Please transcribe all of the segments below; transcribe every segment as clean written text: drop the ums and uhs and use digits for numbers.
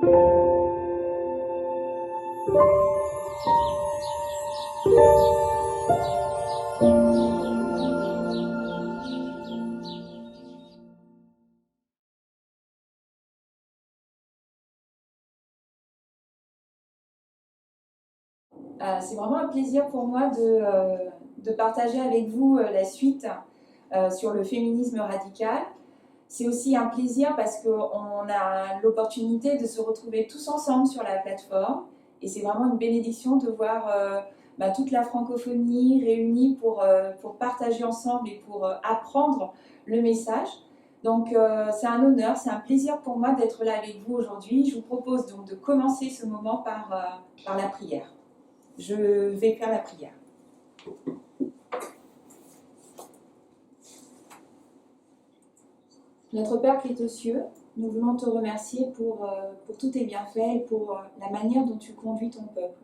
C'est vraiment un plaisir pour moi de partager avec vous la suite sur le féminisme radical. C'est aussi un plaisir parce qu'on a l'opportunité de se retrouver tous ensemble sur la plateforme et c'est vraiment une bénédiction de voir toute la francophonie réunie pour partager ensemble et pour apprendre le message. Donc c'est un honneur, c'est un plaisir pour moi d'être là avec vous aujourd'hui. Je vous propose donc de commencer ce moment par la prière. Je vais faire la prière. Notre Père qui est aux cieux, nous voulons te remercier pour tous tes bienfaits et pour la manière dont tu conduis ton peuple,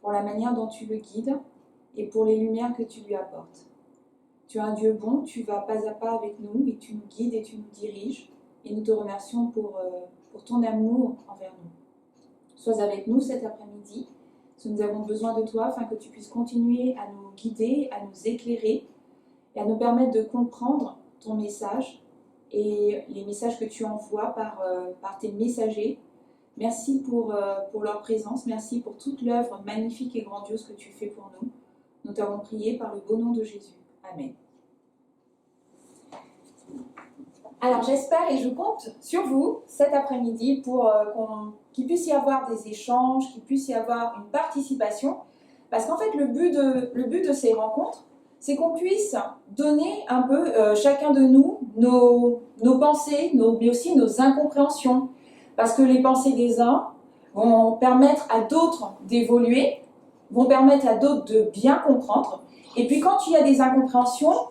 pour la manière dont tu le guides et pour les lumières que tu lui apportes. Tu es un Dieu bon, tu vas pas à pas avec nous et tu nous guides et tu nous diriges. Et nous te remercions pour ton amour envers nous. Sois avec nous cet après-midi. Nous avons besoin de toi afin que tu puisses continuer à nous guider, à nous éclairer et à nous permettre de comprendre ton message et les messages que tu envoies par tes messagers. Merci pour leur présence, merci pour toute l'œuvre magnifique et grandiose que tu fais pour nous. Nous t'avons prié par le beau nom de Jésus. Amen. Alors j'espère et je compte sur vous cet après-midi pour qu'il puisse y avoir des échanges, qu'il puisse y avoir une participation, parce qu'en fait le but de ces rencontres, c'est qu'on puisse donner un peu chacun de nous nos pensées, mais aussi nos incompréhensions, parce que les pensées des uns vont permettre à d'autres d'évoluer, vont permettre à d'autres de bien comprendre, et puis quand il y a des incompréhensions,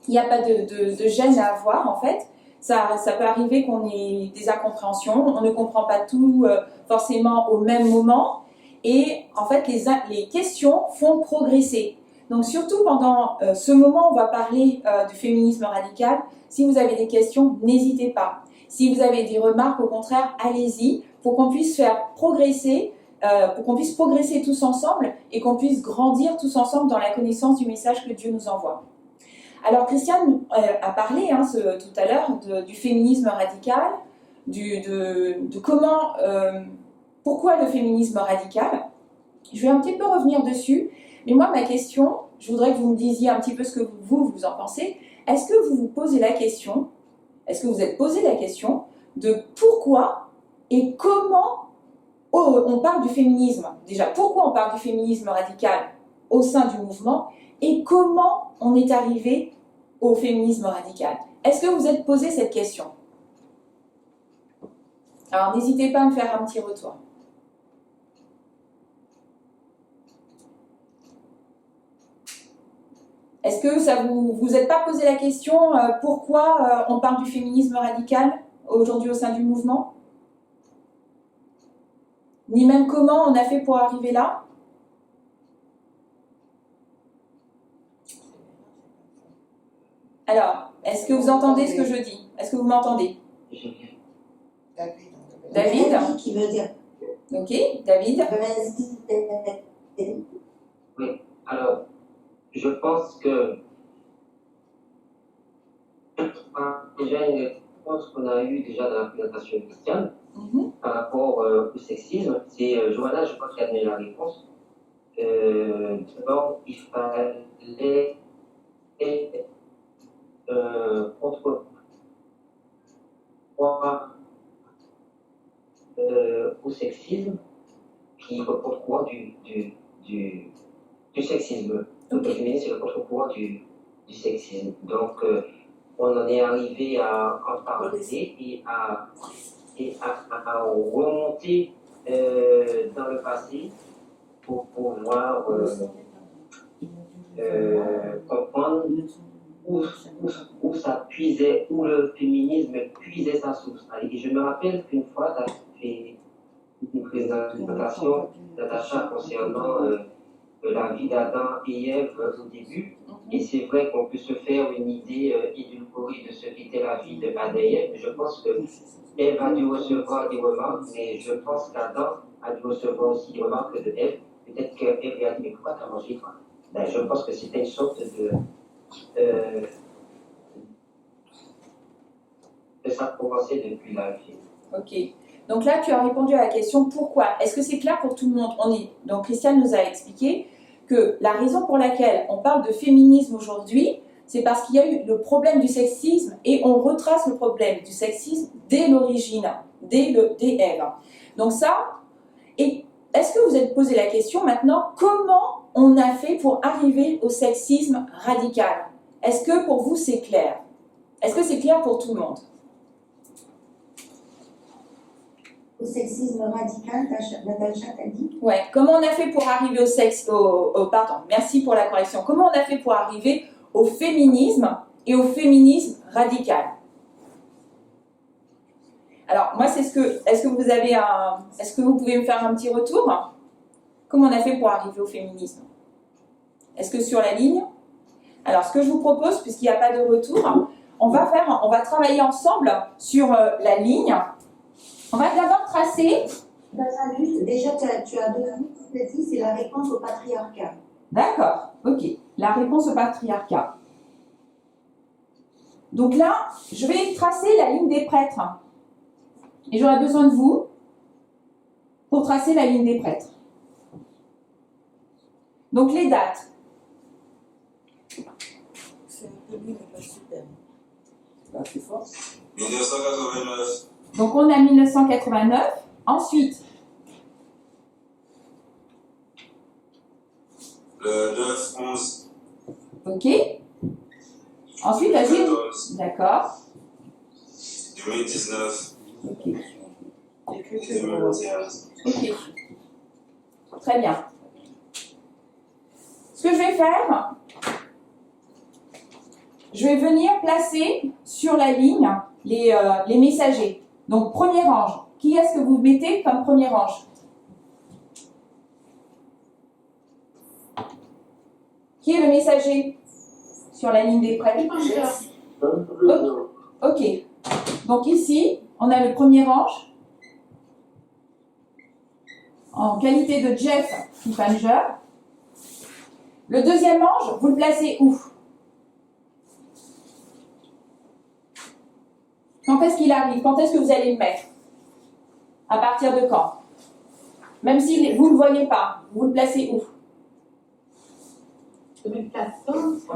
il n'y a pas de gêne à avoir en fait. Ça peut arriver qu'on ait des incompréhensions, on ne comprend pas tout forcément au même moment et en fait les questions font progresser. Donc surtout pendant ce moment, on va parler du féminisme radical. Si vous avez des questions, n'hésitez pas. Si vous avez des remarques, au contraire, allez-y pour qu'on puisse faire progresser, pour qu'on puisse progresser tous ensemble et qu'on puisse grandir tous ensemble dans la connaissance du message que Dieu nous envoie. Alors Christiane a parlé tout à l'heure du féminisme radical, de comment, pourquoi le féminisme radical. Je vais un petit peu revenir dessus, mais moi ma question, je voudrais que vous me disiez un petit peu ce que vous en pensez. Est-ce que vous vous posez la question, est-ce que vous êtes posé la question de pourquoi et comment on parle du féminisme? Déjà, pourquoi on parle du féminisme radical au sein du mouvement et comment on est arrivé au féminisme radical? Est-ce que vous êtes posé cette question? Alors n'hésitez pas à me faire un petit retour. Est-ce que ça vous êtes pas posé la question pourquoi on parle du féminisme radical aujourd'hui au sein du mouvement? Ni même comment on a fait pour arriver là? Alors, est-ce que vous entendez ce que je dis? Est-ce que vous m'entendez? David qui veut dire. Ok, David. Oui, alors, je pense que déjà une réponse qu'on a eue déjà dans la présentation initiale par rapport au sexisme, c'est Johanna, je crois, qui a donné la réponse. D'abord, il fallait contrepoids au sexisme qui est le contrepoids du sexisme. Donc le féminisme, c'est le contrepoids du sexisme. Donc on en est arrivé à en parler et à remonter dans le passé pour pouvoir comprendre où ça puisait, où le féminisme puisait sa source. Et je me rappelle qu'une fois, tu as fait une présentation, Natacha, concernant la vie d'Adam et Ève au début. Et c'est vrai qu'on peut se faire une idée édulcorée de ce qu'était la vie de Adam et Ève. Je pense qu'Ève a dû recevoir des remarques, mais je pense qu'Adam a dû recevoir aussi des remarques de Ève. Peut-être qu'Ève lui a dit, mais pourquoi t'as mangé, toi? Ben, je pense que c'était une sorte de ça commençait depuis la vie. Ok. Donc là, tu as répondu à la question pourquoi. Est-ce que c'est clair pour tout le monde? Donc Christiane nous a expliqué que la raison pour laquelle on parle de féminisme aujourd'hui, c'est parce qu'il y a eu le problème du sexisme et on retrace le problème du sexisme dès l'origine, dès Ève. Donc ça, et est-ce que vous êtes posé la question maintenant, comment on a fait pour arriver au sexisme radical? Est-ce que pour vous c'est clair? Est-ce que c'est clair pour tout le monde? Au sexisme radical, Natacha t'a dit? Ouais, comment on a fait pour arriver pardon, merci pour la correction. Comment on a fait pour arriver au féminisme et au féminisme radical? Alors, moi, est-ce que vous pouvez me faire un petit retour? Comment on a fait pour arriver au féminisme? Est-ce que sur la ligne? Alors, ce que je vous propose, puisqu'il n'y a pas de retour, on va travailler ensemble sur la ligne. On va d'abord tracer. Déjà, tu as dit, c'est la réponse au patriarcat. D'accord, ok. La réponse au patriarcat. Donc là, je vais tracer la ligne des prêtres. Et j'aurai besoin de vous pour tracer la ligne des prêtres. Donc les dates. C'est un peu lui, mais pas super. C'est fort. 1989. Donc on a 1989. Ensuite. Le 9-11. Ok. Ensuite, vas-y. 2014. D'accord. 2019. Ok. Et 2021. Ok. Très bien. Ce que je vais faire, je vais venir placer sur la ligne les messagers. Donc, premier ange. Qui est-ce que vous mettez comme premier ange? Qui est le messager sur la ligne des prêtres? Ok. Donc ici, on a le premier ange en qualité de Jeff Kippanger. Le deuxième ange, vous le placez où? Quand est-ce qu'il arrive? Quand est-ce que vous allez le mettre? À partir de quand? Même si vous ne le voyez pas, vous le placez où? 2014.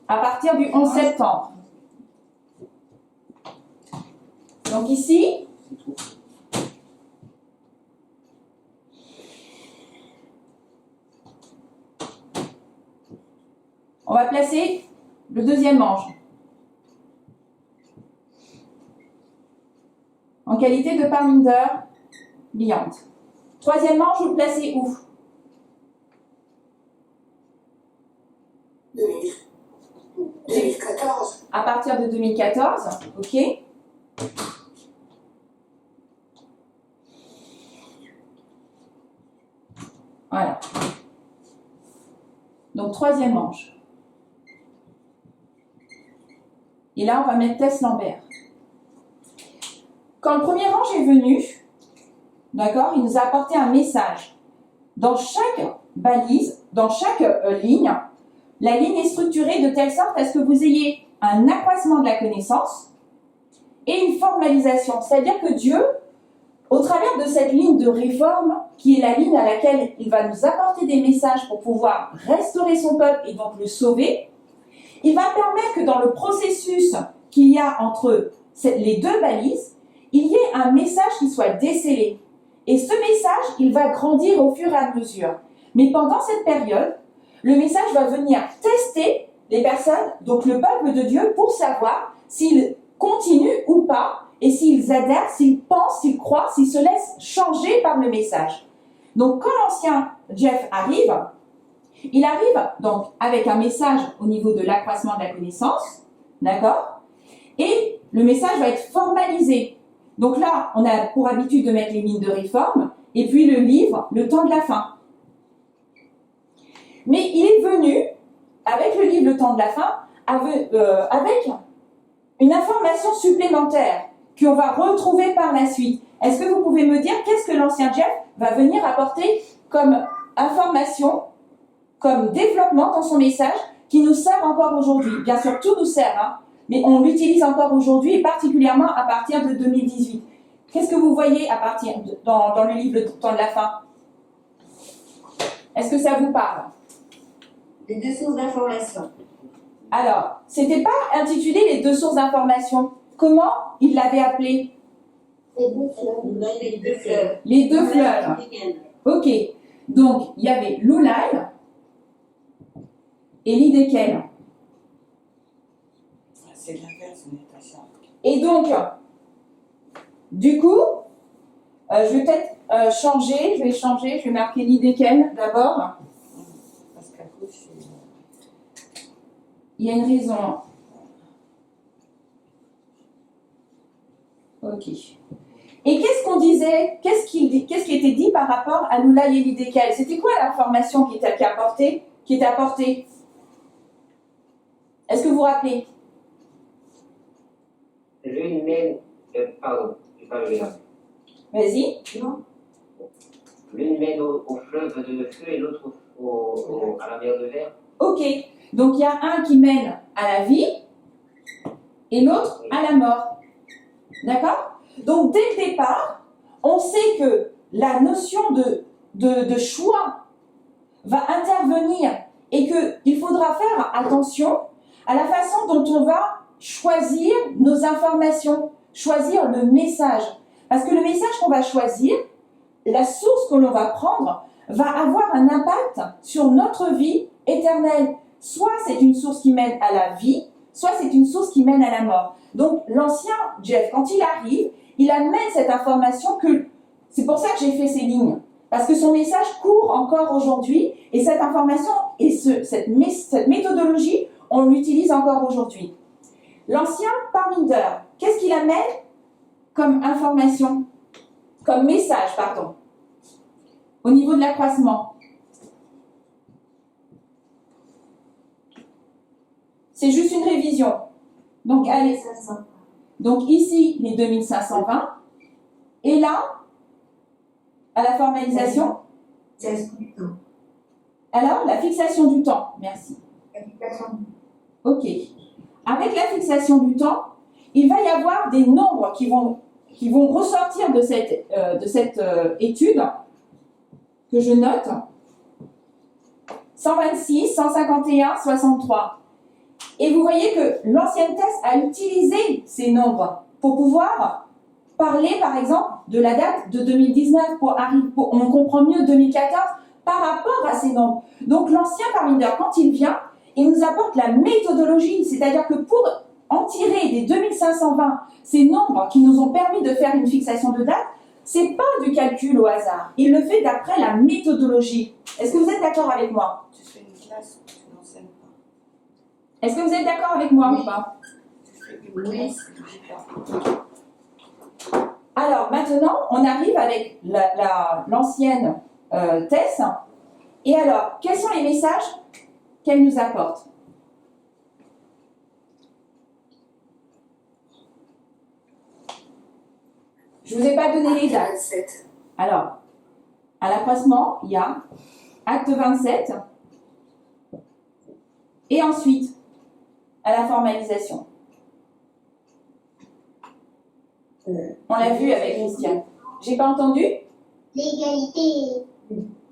À partir du 11 septembre. Donc ici, on va placer le deuxième ange en qualité de Parminder Beyond. Troisième ange, vous le placez où? 2014. À partir de 2014, ok. Voilà. Donc, troisième ange. Et là, on va mettre Tess Lambert. Quand le premier ange est venu, d'accord, il nous a apporté un message. Dans chaque balise, dans chaque ligne, la ligne est structurée de telle sorte à ce que vous ayez un accroissement de la connaissance et une formalisation. C'est-à-dire que Dieu, au travers de cette ligne de réforme, qui est la ligne à laquelle il va nous apporter des messages pour pouvoir restaurer son peuple et donc le sauver, il va permettre que dans le processus qu'il y a entre les deux balises, il y ait un message qui soit décelé. Et ce message, il va grandir au fur et à mesure. Mais pendant cette période, le message va venir tester les personnes, donc le peuple de Dieu, pour savoir s'ils continuent ou pas, et s'ils adhèrent, s'ils pensent, s'ils croient, s'ils se laissent changer par le message. Donc quand l'ancien Jeff arrive, il arrive donc avec un message au niveau de l'accroissement de la connaissance, d'accord? Et le message va être formalisé. Donc là, on a pour habitude de mettre les lignes de réforme, et puis le livre, le temps de la fin. Mais il est venu avec le livre Le Temps de la Fin, avec une information supplémentaire qu'on va retrouver par la suite. Est-ce que vous pouvez me dire qu'est-ce que l'ancien Jeff va venir apporter comme information, comme développement dans son message qui nous sert encore aujourd'hui? Bien sûr, tout nous sert, hein, mais on l'utilise encore aujourd'hui et particulièrement à partir de 2018. Qu'est-ce que vous voyez à partir dans le livre Le Temps de la Fin? Est-ce que ça vous parle? Les deux sources d'information. Alors, c'était pas intitulé les deux sources d'information. Comment il l'avait appelé? Les deux fleuves. Les deux fleuves. Ok. Donc, il y avait l'Oulaï et l'Idékel. C'est l'inverse, Natacha. Et donc, du coup, je vais peut-être changer. Je vais marquer l'Idékel d'abord. Parce qu'à gauche, c'est. Il y a une raison. Ok. Et qu'est-ce qu'on disait? Qu'est-ce qui était dit par rapport à l'Oulaï et l'Idékel? C'était quoi l'information qui était apportée? Est-ce que vous vous rappelez? L'une mène, pardon, je vais pas le lire. Vas-y. L'une mène au fleuve de feu et l'autre à la mer de verre. Ok. Donc il y a un qui mène à la vie et l'autre à la mort. D'accord? Donc dès le départ, on sait que la notion de choix va intervenir et qu'il faudra faire attention à la façon dont on va choisir nos informations, choisir le message. Parce que le message qu'on va choisir, la source que l'on va prendre, va avoir un impact sur notre vie éternelle. Soit c'est une source qui mène à la vie, soit c'est une source qui mène à la mort. Donc l'ancien Jeff, quand il arrive, il amène cette information que... C'est pour ça que j'ai fait ces lignes. Parce que son message court encore aujourd'hui et cette information et cette méthodologie, on l'utilise encore aujourd'hui. L'ancien Parminder, qu'est-ce qu'il amène comme information, comme message, pardon, au niveau de l'accroissement? C'est juste une révision. Donc, allez. Donc ici, les 2520. Et là, à la formalisation. Alors, la fixation du temps. Merci. Ok. Avec la fixation du temps, il va y avoir des nombres qui vont ressortir de cette étude que je note. 126, 151, 63. Et vous voyez que l'ancienne thèse a utilisé ces nombres pour pouvoir parler, par exemple, de la date de 2019 on comprend mieux 2014 par rapport à ces nombres. Donc l'ancien Parminder, quand il vient, il nous apporte la méthodologie, c'est-à-dire que pour en tirer des 2520 ces nombres qui nous ont permis de faire une fixation de date, c'est pas du calcul au hasard. Il le fait d'après la méthodologie. Est-ce que vous êtes d'accord avec moi? Tu fais une classe où tu n'enseignes pas. Est-ce que vous êtes d'accord avec moi ou pas? Tu fais une classe où tu n'enseignes pas. Alors maintenant, on arrive avec l'ancienne thèse. Et alors, quels sont les messages qu'elle nous apporte? Je ne vous ai pas donné les dates. Alors, à l'accroissement, il y a acte 27. Et ensuite, à la formalisation. On l'a vu avec Christiane. J'ai pas entendu? L'égalité.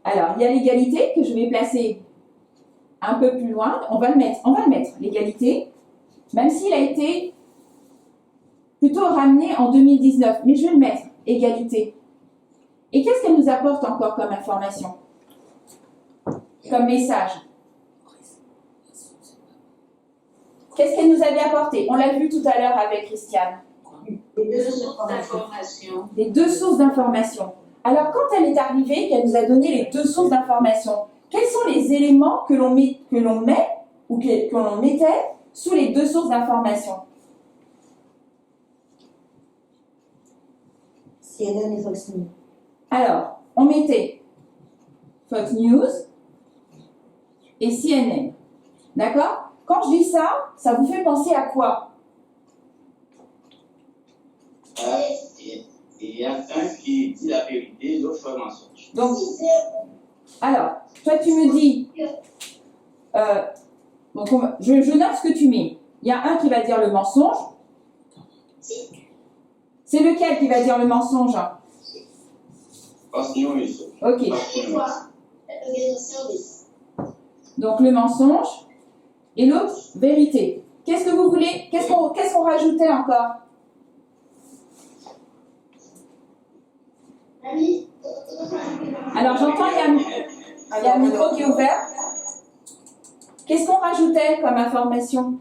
Alors, il y a l'égalité que je vais placer un peu plus loin. On va le mettre, l'égalité, même s'il a été plutôt ramené en 2019. Mais je vais le mettre, égalité. Et qu'est-ce qu'elle nous apporte encore comme information? Comme message? Qu'est-ce qu'elle nous avait apporté? On l'a vu tout à l'heure avec Christiane. Les deux sources d'information. Les deux sources d'information. Alors, quand elle est arrivée, qu'elle nous a donné les deux sources d'information, quels sont les éléments que l'on met ou que l'on mettait sous les deux sources d'information? CNN et Fox News. Alors, on mettait Fox News et CNN. D'accord? Quand je dis ça, ça vous fait penser à quoi? Il y a un qui dit la vérité, l'autre fait mensonge. Donc, alors, toi tu me dis, donc je note ce que tu mets. Il y a un qui va dire le mensonge. C'est lequel qui va dire le mensonge? Ok. Donc le mensonge et l'autre vérité. Qu'est-ce que vous voulez? Qu'est-ce qu'on rajoutait encore? Alors j'entends, il y a un micro qui est ouvert. Qu'est-ce qu'on rajoutait comme information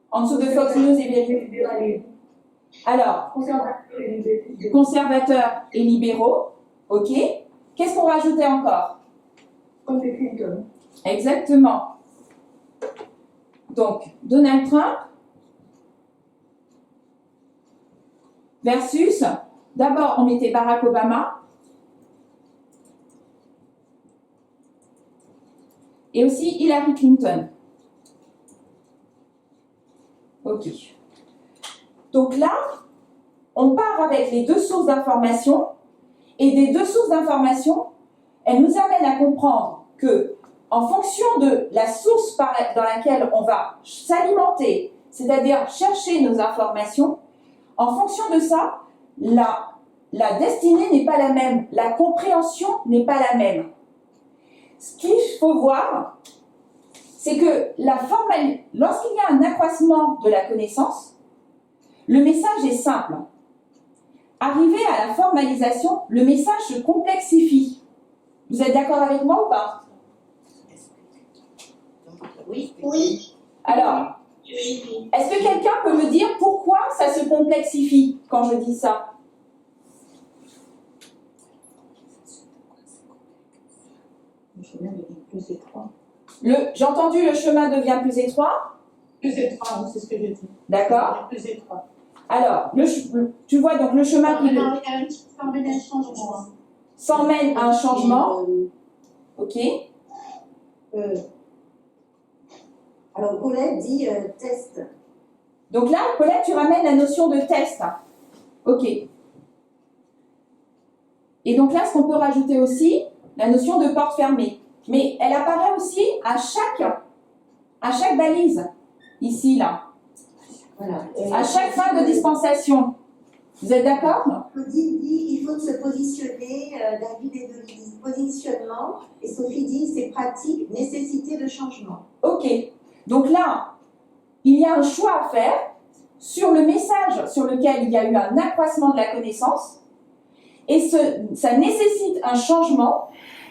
en dessous de Fox News et vérité? Alors, conservateurs et libéraux, ok. Qu'est-ce qu'on rajoutait encore? Exactement. Donc, Donald Trump versus, d'abord on mettait Barack Obama et aussi Hillary Clinton. Ok. Donc là, on part avec les deux sources d'information et des deux sources d'information, elles nous amènent à comprendre que en fonction de la source dans laquelle on va s'alimenter, c'est-à-dire chercher nos informations, en fonction de ça, la destinée n'est pas la même, la compréhension n'est pas la même. Ce qu'il faut voir, c'est que lorsqu'il y a un accroissement de la connaissance, le message est simple. Arrivé à la formalisation, le message se complexifie. Vous êtes d'accord avec moi ou pas? Oui. Alors, est-ce que quelqu'un peut me dire pourquoi ça se complexifie quand je dis ça? Le chemin devient plus étroit. J'ai entendu le chemin devient plus étroit. Plus étroit, c'est ce que je dis. D'accord. Plus étroit. Alors, tu vois donc le chemin qui s'emmène à un changement. Ok. Alors, Colette dit test. Donc là, Colette, tu ramènes la notion de test. Ok. Et donc là, ce qu'on peut rajouter aussi, la notion de porte fermée. Mais elle apparaît aussi à chaque balise. Ici, là. Voilà. À chaque fin de dispensation. Vous êtes d'accord? Claudine dit il faut se positionner, David et Denis dit positionnement, et Sophie dit c'est pratique, nécessité de changement. Ok. Donc là, il y a un choix à faire sur le message sur lequel il y a eu un accroissement de la connaissance, et ça nécessite un changement,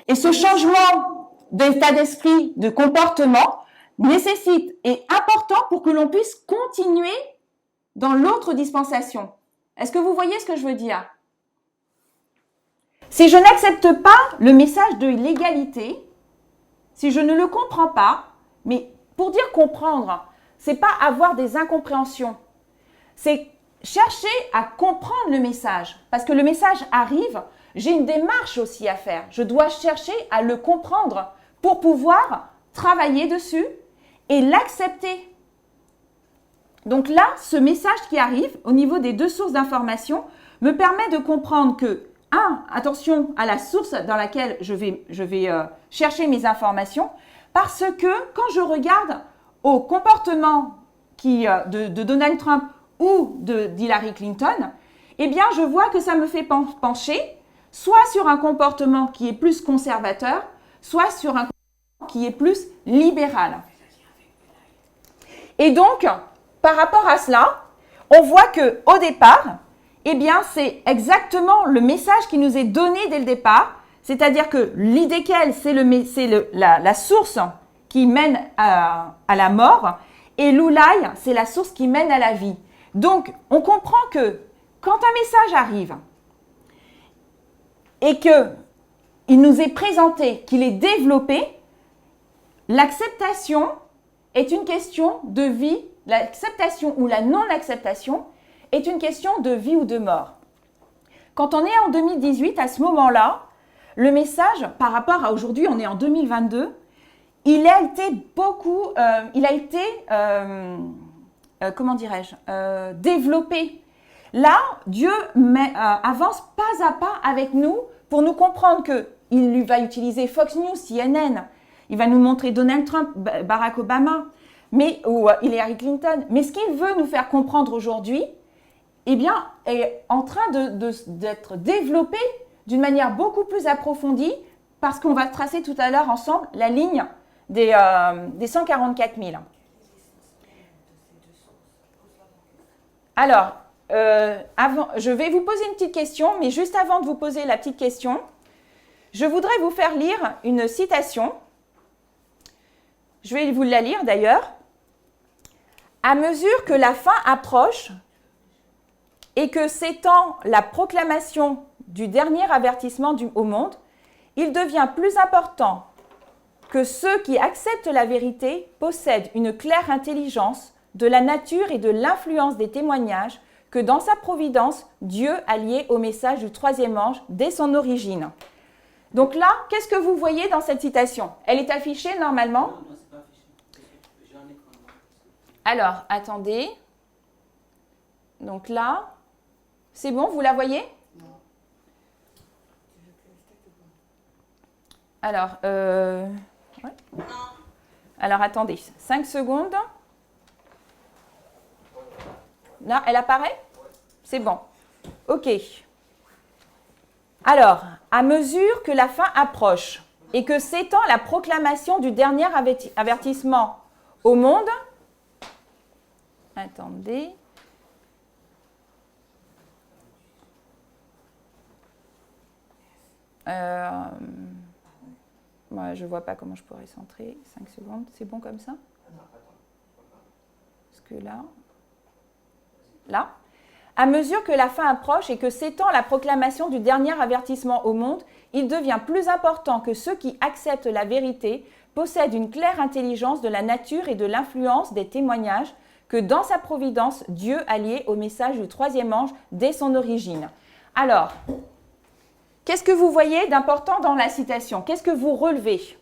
et ce changement d'état d'esprit, de comportement, est important pour que l'on puisse continuer dans l'autre dispensation. Est-ce que vous voyez ce que je veux dire? Si je n'accepte pas le message de l'égalité, si je ne le comprends pas, mais pour dire comprendre, c'est pas avoir des incompréhensions, c'est chercher à comprendre le message. Parce que le message arrive, j'ai une démarche aussi à faire. Je dois chercher à le comprendre pour pouvoir travailler dessus et l'accepter. Donc là, ce message qui arrive au niveau des deux sources d'information me permet de comprendre que, attention à la source dans laquelle je vais chercher mes informations, parce que quand je regarde au comportement de Donald Trump ou d'Hillary Clinton, eh bien, je vois que ça me fait pencher soit sur un comportement qui est plus conservateur, soit sur un comportement qui est plus libéral. Et donc, par rapport à cela, on voit qu'au départ, eh bien, c'est exactement le message qui nous est donné dès le départ, c'est-à-dire que l'idéal, c'est la source qui mène à la mort, et l'oulaï, c'est la source qui mène à la vie. Donc, on comprend que quand un message arrive et qu'il nous est présenté, qu'il est développé, l'acceptation est une question de vie. L'acceptation ou la non-acceptation est une question de vie ou de mort. Quand on est en 2018, à ce moment-là, le message, par rapport à aujourd'hui, on est en 2022, il a été comment dirais-je, développé. Là, Dieu avance pas à pas avec nous pour nous comprendre qu'il va utiliser Fox News, CNN, il va nous montrer Donald Trump, Barack Obama, ou Hillary Clinton. Mais ce qu'il veut nous faire comprendre aujourd'hui, eh bien, est en train d'être développé d'une manière beaucoup plus approfondie parce qu'on va tracer tout à l'heure ensemble la ligne des 144 000. Alors, je vais vous poser une petite question, mais juste avant de vous poser la petite question, je voudrais vous faire lire une citation. Je vais vous la lire d'ailleurs. À mesure que la fin approche et que s'étend la proclamation du dernier avertissement au monde, il devient plus important que ceux qui acceptent la vérité possèdent une claire intelligence de la nature et de l'influence des témoignages que dans sa providence, Dieu a lié au message du troisième ange dès son origine. Donc là, qu'est-ce que vous voyez dans cette citation? Elle est affichée normalement? Non, c'est pas affiché. J'ai un écran. Alors, attendez. Donc là, c'est bon, vous la voyez? Alors, ouais. Alors, attendez, 5 secondes. Là, elle apparaît? C'est bon. OK. Alors, à mesure que la fin approche et que s'étend la proclamation du dernier avertissement au monde, attendez. Moi, je ne vois pas comment je pourrais centrer. 5 secondes, c'est bon comme ça? Parce que là, à mesure que la fin approche et que s'étend la proclamation du dernier avertissement au monde, il devient plus important que ceux qui acceptent la vérité possèdent une claire intelligence de la nature et de l'influence des témoignages que dans sa providence, Dieu a lié au message du troisième ange dès son origine. Alors, qu'est-ce que vous voyez d'important dans la citation? Qu'est-ce que vous relevez?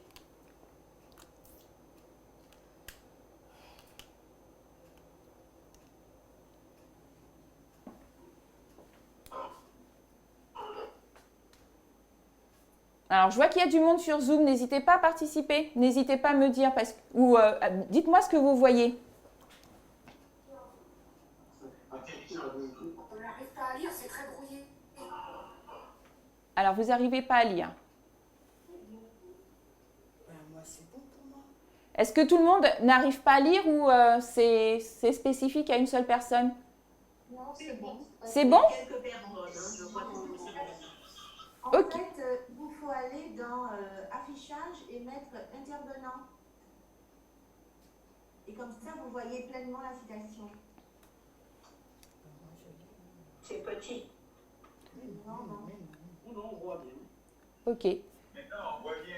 Alors, je vois qu'il y a du monde sur Zoom. N'hésitez pas à participer. N'hésitez pas à me dire. Dites-moi ce que vous voyez. On n'arrive pas à lire, c'est très brouillé. Alors, vous n'arrivez pas à lire. Moi, c'est bon pour moi. Est-ce que tout le monde n'arrive pas à lire ou c'est spécifique à une seule personne? Non, c'est bon. C'est bon? Quelques personnes, je vois que Ok. En fait, il faut aller dans affichage et mettre intervenant. Et comme ça, vous voyez pleinement la citation. C'est petit. Non. Non, on voit bien. Ok. Maintenant, on voit bien.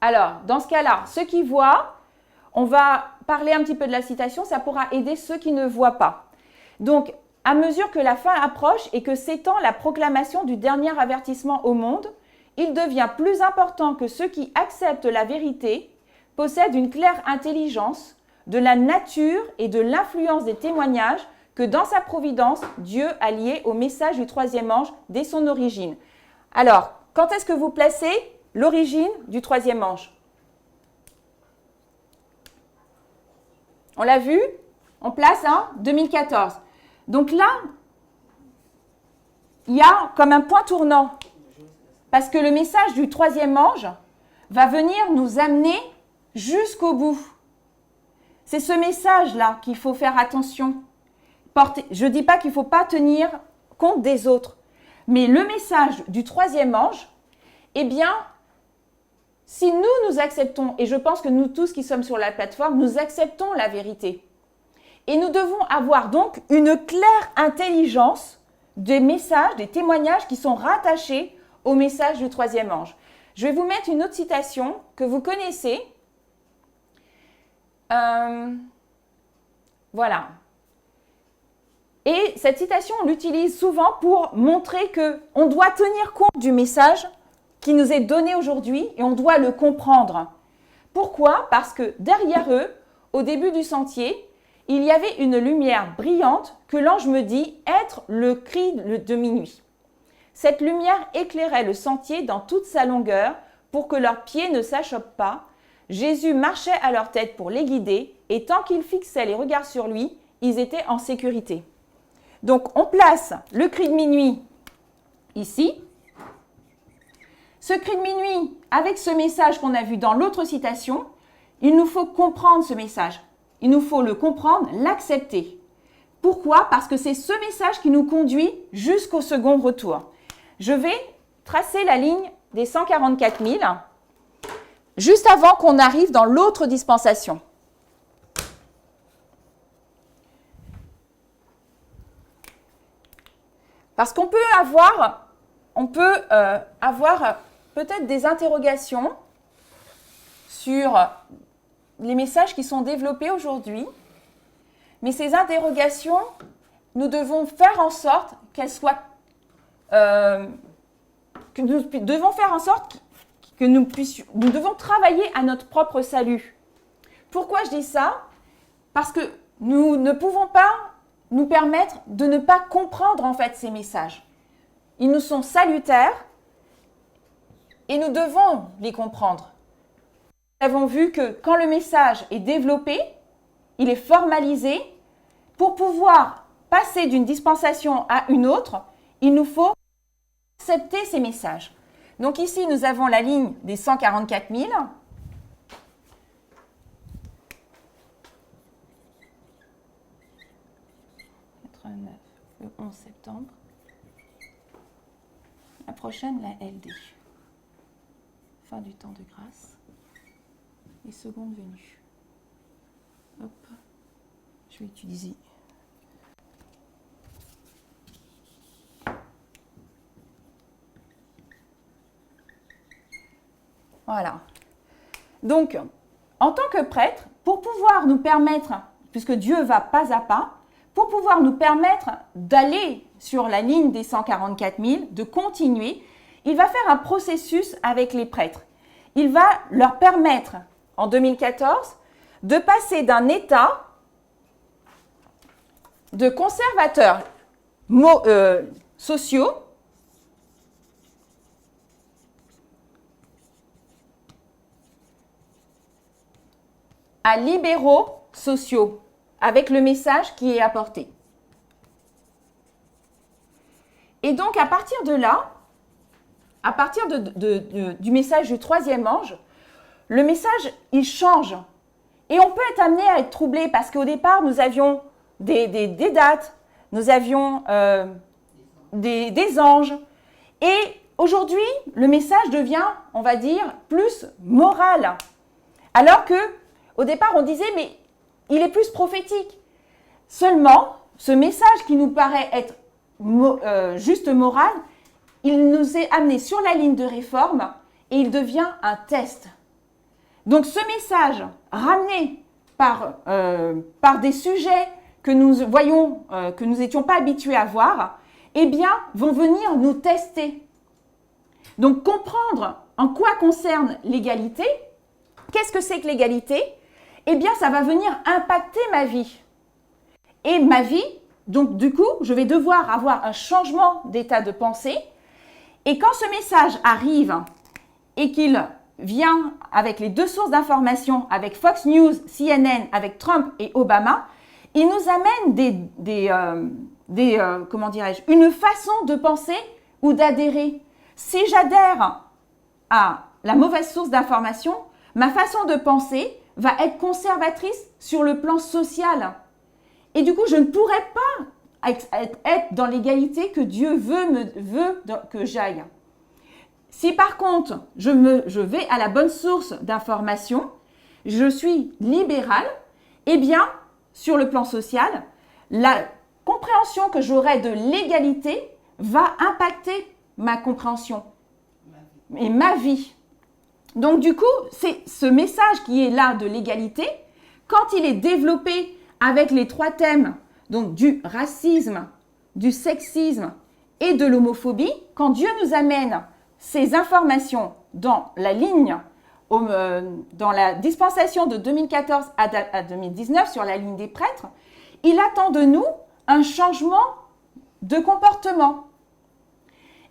Alors, dans ce cas-là, ceux qui voient, on va parler un petit peu de la citation, ça pourra aider ceux qui ne voient pas. Donc, à mesure que la fin approche et que s'étend la proclamation du dernier avertissement au monde, il devient plus important que ceux qui acceptent la vérité possèdent une claire intelligence de la nature et de l'influence des témoignages que dans sa providence, Dieu a lié au message du troisième ange dès son origine. Alors, quand est-ce que vous placez l'origine du troisième ange? On l'a vu? On place en 2014. Donc là, il y a comme un point tournant. Parce que le message du troisième ange va venir nous amener jusqu'au bout. C'est ce message-là qu'il faut faire attention. Je ne dis pas qu'il ne faut pas tenir compte des autres. Mais le message du troisième ange, eh bien, si nous acceptons, et je pense que nous tous qui sommes sur la plateforme, nous acceptons la vérité. Et nous devons avoir donc une claire intelligence des messages, des témoignages qui sont rattachés au message du troisième ange. Je vais vous mettre une autre citation que vous connaissez. Voilà. Et cette citation, on l'utilise souvent pour montrer qu'on doit tenir compte du message qui nous est donné aujourd'hui et on doit le comprendre. Pourquoi? Parce que derrière eux, au début du sentier, il y avait une lumière brillante que l'ange me dit être le cri de minuit. Cette lumière éclairait le sentier dans toute sa longueur pour que leurs pieds ne s'achoppent pas. Jésus marchait à leur tête pour les guider et tant qu'ils fixaient les regards sur lui, ils étaient en sécurité. Donc on place le cri de minuit ici. Ce cri de minuit, avec ce message qu'on a vu dans l'autre citation, il nous faut comprendre ce message. Il nous faut le comprendre, l'accepter. Pourquoi? Parce que c'est ce message qui nous conduit jusqu'au second retour. Je vais tracer la ligne des 144 000 juste avant qu'on arrive dans l'autre dispensation. Parce qu'on peut avoir, peut-être des interrogations sur les messages qui sont développés aujourd'hui, mais ces interrogations, nous devons faire en sorte qu'elles soient, que nous devons faire en sorte que nous devons travailler à notre propre salut. Pourquoi je dis ça? Parce que nous ne pouvons pas nous permettre de ne pas comprendre en fait ces messages. Ils nous sont salutaires et nous devons les comprendre. Nous avons vu que quand le message est développé, il est formalisé. Pour pouvoir passer d'une dispensation à une autre, il nous faut accepter ces messages. Donc ici, nous avons la ligne des 144 000. Le 11 septembre. La prochaine, la LD. Fin du temps de grâce. Et seconde venue. Hop. Je vais utiliser. Voilà. Donc, en tant que prêtre, pour pouvoir nous permettre, puisque Dieu va pas à pas, pour pouvoir nous permettre d'aller sur la ligne des 144 000, de continuer, il va faire un processus avec les prêtres. Il va leur permettre, en 2014, de passer d'un état de conservateurs sociaux à libéraux sociaux, avec le message qui est apporté. Et donc, à partir de là, à partir du message du troisième ange, le message, il change. Et on peut être amené à être troublé parce qu'au départ, nous avions des dates, nous avions des anges. Et aujourd'hui, le message devient, on va dire, plus moral. Alors que, au départ, on disait, mais il est plus prophétique. Seulement, ce message qui nous paraît être juste moral, il nous est amené sur la ligne de réforme et il devient un test. Donc ce message ramené par des sujets que nous voyons, que nous n'étions pas habitués à voir, eh bien, vont venir nous tester. Donc comprendre en quoi concerne l'égalité, qu'est-ce que c'est que l'égalité? Eh bien, ça va venir impacter ma vie. Et ma vie, donc du coup, je vais devoir avoir un changement d'état de pensée. Et quand ce message arrive et qu'il vient avec les deux sources d'information, avec Fox News, CNN, avec Trump et Obama, il nous amène comment dirais-je, une façon de penser ou d'adhérer. Si j'adhère à la mauvaise source d'information, ma façon de penser va être conservatrice sur le plan social. Et du coup, je ne pourrai pas être dans l'égalité que Dieu veut que j'aille. Si par contre, je vais à la bonne source d'information, je suis libérale, eh bien, sur le plan social, la compréhension que j'aurai de l'égalité va impacter ma compréhension et ma vie. Donc du coup, c'est ce message qui est là de l'égalité, quand il est développé avec les trois thèmes, donc du racisme, du sexisme et de l'homophobie, quand Dieu nous amène ces informations dans la ligne dans la dispensation de 2014 à 2019 sur la ligne des prêtres, il attend de nous un changement de comportement.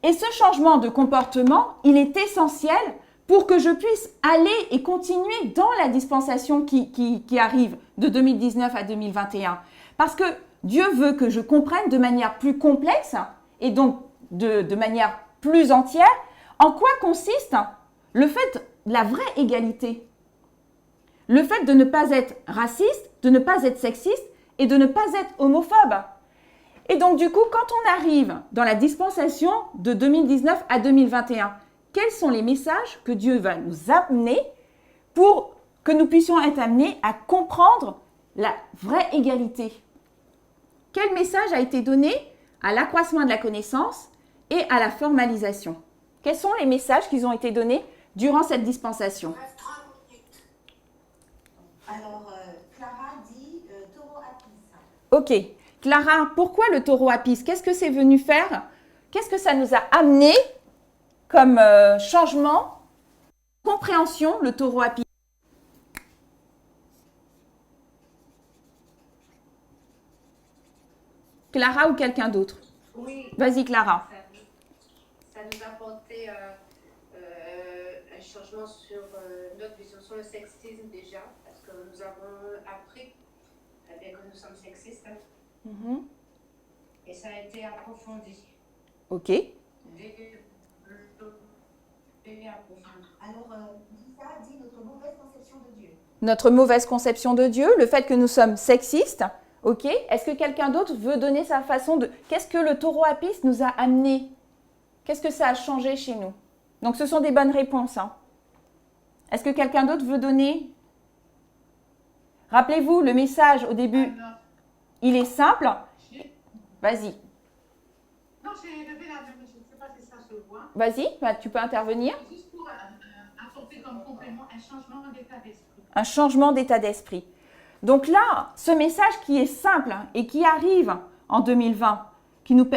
Et ce changement de comportement, il est essentiel pour que je puisse aller et continuer dans la dispensation qui arrive de 2019 à 2021. Parce que Dieu veut que je comprenne de manière plus complexe et donc de manière plus entière en quoi consiste le fait de la vraie égalité. Le fait de ne pas être raciste, de ne pas être sexiste et de ne pas être homophobe. Et donc du coup, quand on arrive dans la dispensation de 2019 à 2021, quels sont les messages que Dieu va nous amener pour que nous puissions être amenés à comprendre la vraie égalité? Quel message a été donné à l'accroissement de la connaissance et à la formalisation? Quels sont les messages qui ont été donnés durant cette dispensation? Reste 30 minutes. Alors, Clara dit taureau apis. Ok. Clara, pourquoi le taureau apis? Qu'est-ce que c'est venu faire? Qu'est-ce que ça nous a amené comme changement, compréhension, le taureau apis? Clara ou quelqu'un d'autre? Oui. Vas-y, Clara. Ça nous a apporté un changement sur notre vision sur le sexisme déjà, parce que nous avons appris que nous sommes sexistes, hein, Mhm. et ça a été approfondi. Ok. Développé, approfondi. Alors, Lisa dit notre mauvaise conception de Dieu. Notre mauvaise conception de Dieu, le fait que nous sommes sexistes. Ok. Est-ce que quelqu'un d'autre veut donner sa façon de... Qu'est-ce que le taureau apis nous a amené? Qu'est-ce que ça a changé chez nous? Donc, ce sont des bonnes réponses. Hein. Est-ce que quelqu'un d'autre veut donner? Rappelez-vous, le message au début, il est simple. Vas-y. Non, j'ai levé la main, mais je ne sais pas si ça se voit. Vas-y, bah, tu peux intervenir. Juste pour apporter comme complément un changement d'état d'esprit. Un changement d'état d'esprit. Donc là, ce message qui est simple et qui arrive en 2020,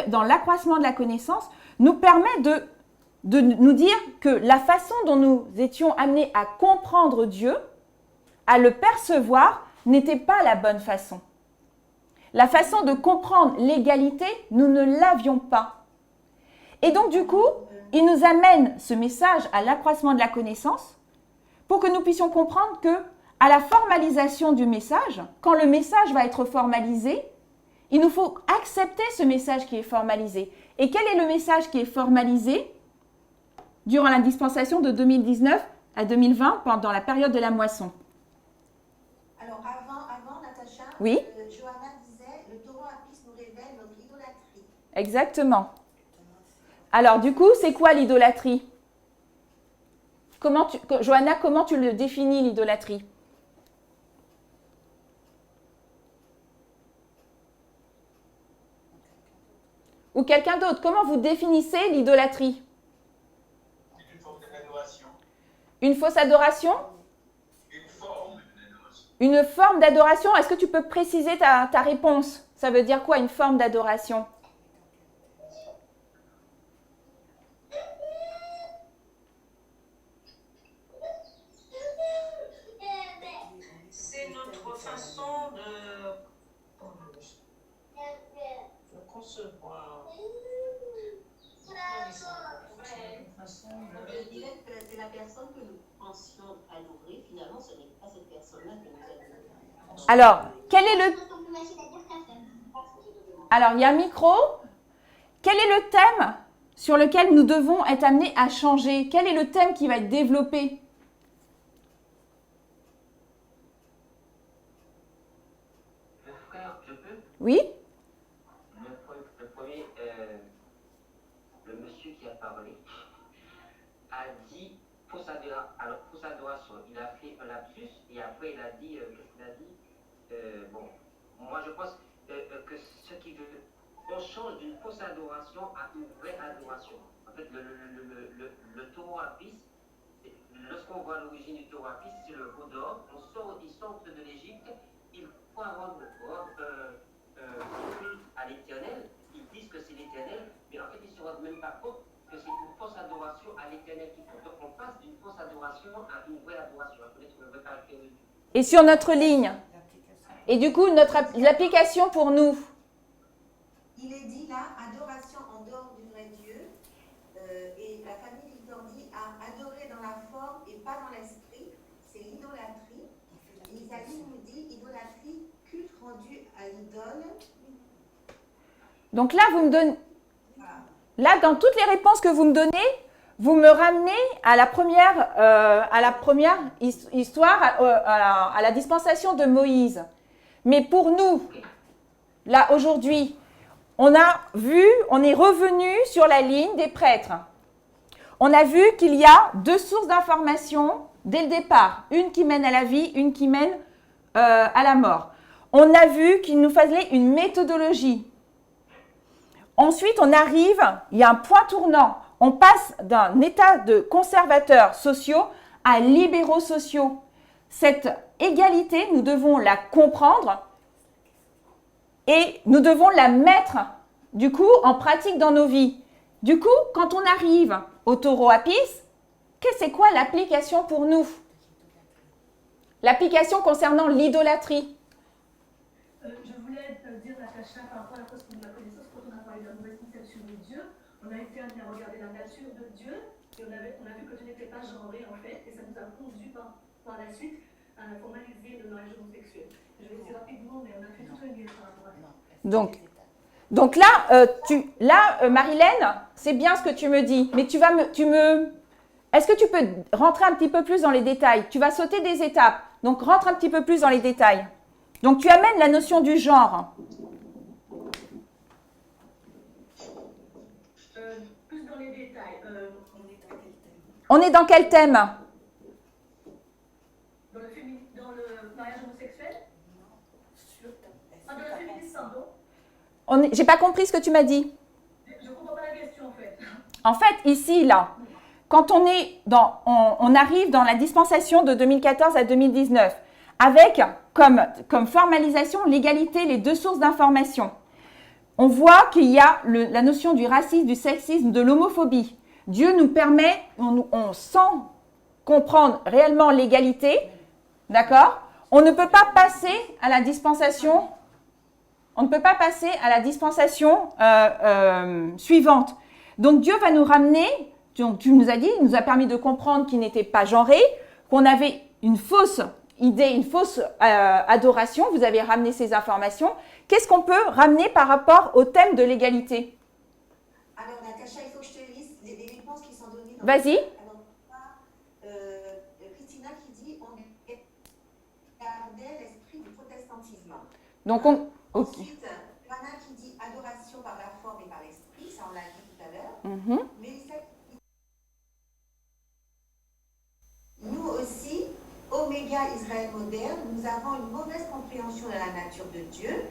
dans l'accroissement de la connaissance, nous permet de nous dire que la façon dont nous étions amenés à comprendre Dieu, à le percevoir, n'était pas la bonne façon. La façon de comprendre l'égalité, nous ne l'avions pas. Et donc du coup, il nous amène ce message à l'accroissement de la connaissance pour que nous puissions comprendre que à la formalisation du message, quand le message va être formalisé, il nous faut accepter ce message qui est formalisé. Et quel est le message qui est formalisé durant la dispensation de 2019 à 2020 pendant la période de la moisson? Alors, avant Natacha, Oui. Johanna disait le taureau apis nous révèle notre idolâtrie. Exactement. Alors du coup, c'est quoi l'idolâtrie? Johanna, comment tu le définis, l'idolâtrie? Ou quelqu'un d'autre, comment vous définissez l'idolâtrie? C'est une forme d'adoration. Une fausse adoration? Une forme d'adoration. Une forme d'adoration? Est-ce que tu peux préciser ta réponse? Ça veut dire quoi, une forme d'adoration? C'est notre façon de concevoir. Je dirais que c'est la personne que nous pensions adorer. Finalement, ce n'est pas cette personne-là que nous adorons. Alors, quel est le... Alors, il y a un micro. Quel est le thème sur lequel nous devons être amenés à changer? Quel est le thème qui va être développé? Frère, je peux? Oui? Le premier, le monsieur qui a parlé, a dit fausse adoration. Il a fait un lapsus et après il a dit, qu'est-ce qu'il a dit? Bon, moi je pense que ce qui veut, on change d'une fausse adoration à une vraie adoration. En fait, le taureau apis, lorsqu'on voit l'origine du taureau apis, c'est le veau d'or. Ils sortent de l'Égypte, ils croient rendre culte à l'Éternel. Ils disent que c'est l'Éternel, mais en fait ils ne se rendent même pas compte que c'est une fausse adoration. adoration à l'éternel qui compte. Donc on passe d'une fausse adoration à une vraie adoration, à connaître le vrai caractère de Dieu. Et sur notre ligne. Et du coup, l'application pour nous. Il est dit là, adoration en dehors du vrai Dieu. Et la famille Victor dit à adorer dans la forme et pas dans l'esprit. C'est l'idolâtrie. Isaïe nous dit idolâtrie, culte rendu à l'idole. Donc là, vous me donnez. Là, dans toutes les réponses que vous me donnez, vous me ramenez à la première histoire, à la dispensation de Moïse. Mais pour nous, là, aujourd'hui, on est revenu sur la ligne des prêtres. On a vu qu'il y a deux sources d'information dès le départ. Une qui mène à la vie, une qui mène à la mort. On a vu qu'il nous fallait une méthodologie. Ensuite, on arrive, il y a un point tournant. On passe d'un état de conservateurs sociaux à libéraux sociaux. Cette égalité, nous devons la comprendre et nous devons la mettre, du coup, en pratique dans nos vies. Du coup, quand on arrive au taureau Apis, c'est quoi l'application pour nous? L'application concernant l'idolâtrie. Je voulais dire, Natacha, par rapport à la question de la connaissance, quand on a parlé de la mauvaise conception de Dieu, on a été amené à regarder la nature de Dieu, et on a vu que Dieu n'était pas genré en fait, et ça nous a conduit par la suite à formaliser le mariage homosexuel. Je vais dire rapidement, mais on a fait toute une guerre par rapport à ça. Donc là, Marilène, c'est bien ce que tu me dis, mais est-ce que tu peux rentrer un petit peu plus dans les détails? Tu vas sauter des étapes, donc rentre un petit peu plus dans les détails. Donc tu amènes la notion du genre. Plus dans les détails. On est dans quel thème? Dans le mariage homosexuel? Dans le féminisme, pardon. J'ai pas compris ce que tu m'as dit. Je ne comprends pas la question en fait. En fait, ici, là, quand on arrive dans la dispensation de 2014 à 2019, avec comme formalisation l'égalité, les deux sources d'information. On voit qu'il y a la notion du racisme, du sexisme, de l'homophobie. Dieu nous permet, on sent comprendre réellement l'égalité, d'accord? On ne peut pas passer à la dispensation, suivante. Donc Dieu va nous ramener, donc tu nous as dit, il nous a permis de comprendre qu'il n'était pas genré, qu'on avait une fausse idée, une fausse adoration. Vous avez ramené ces informations. Qu'est-ce qu'on peut ramener par rapport au thème de l'égalité? Alors, Natacha, il faut que je te lise les réponses qui sont données. Vas-y. Alors, Christina qui dit on gardait l'esprit du protestantisme. Donc, Ensuite, Johanna qui dit adoration par la forme et par l'esprit, ça on l'a dit tout à l'heure. Mélissa, nous aussi, Oméga Israël moderne, nous avons une mauvaise compréhension de la nature de Dieu.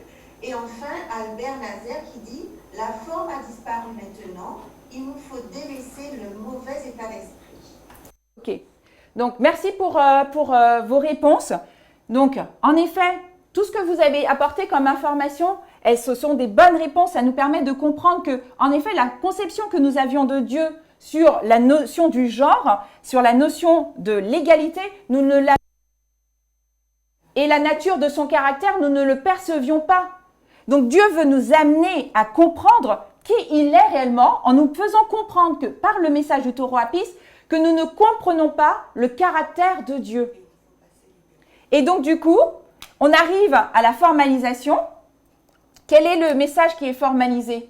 Et enfin, Albert Nazaire qui dit la forme a disparu maintenant, il nous faut délaisser le mauvais état d'esprit. Ok. Donc, merci pour vos réponses. Donc, en effet, tout ce que vous avez apporté comme information, ce sont des bonnes réponses. Ça nous permet de comprendre que, en effet, la conception que nous avions de Dieu sur la notion du genre, sur la notion de l'égalité, nous ne la... Et la nature de son caractère, nous ne le percevions pas. Donc Dieu veut nous amener à comprendre qui il est réellement en nous faisant comprendre que par le message du taureau Apis, que nous ne comprenons pas le caractère de Dieu. Et donc du coup, on arrive à la formalisation. Quel est le message qui est formalisé?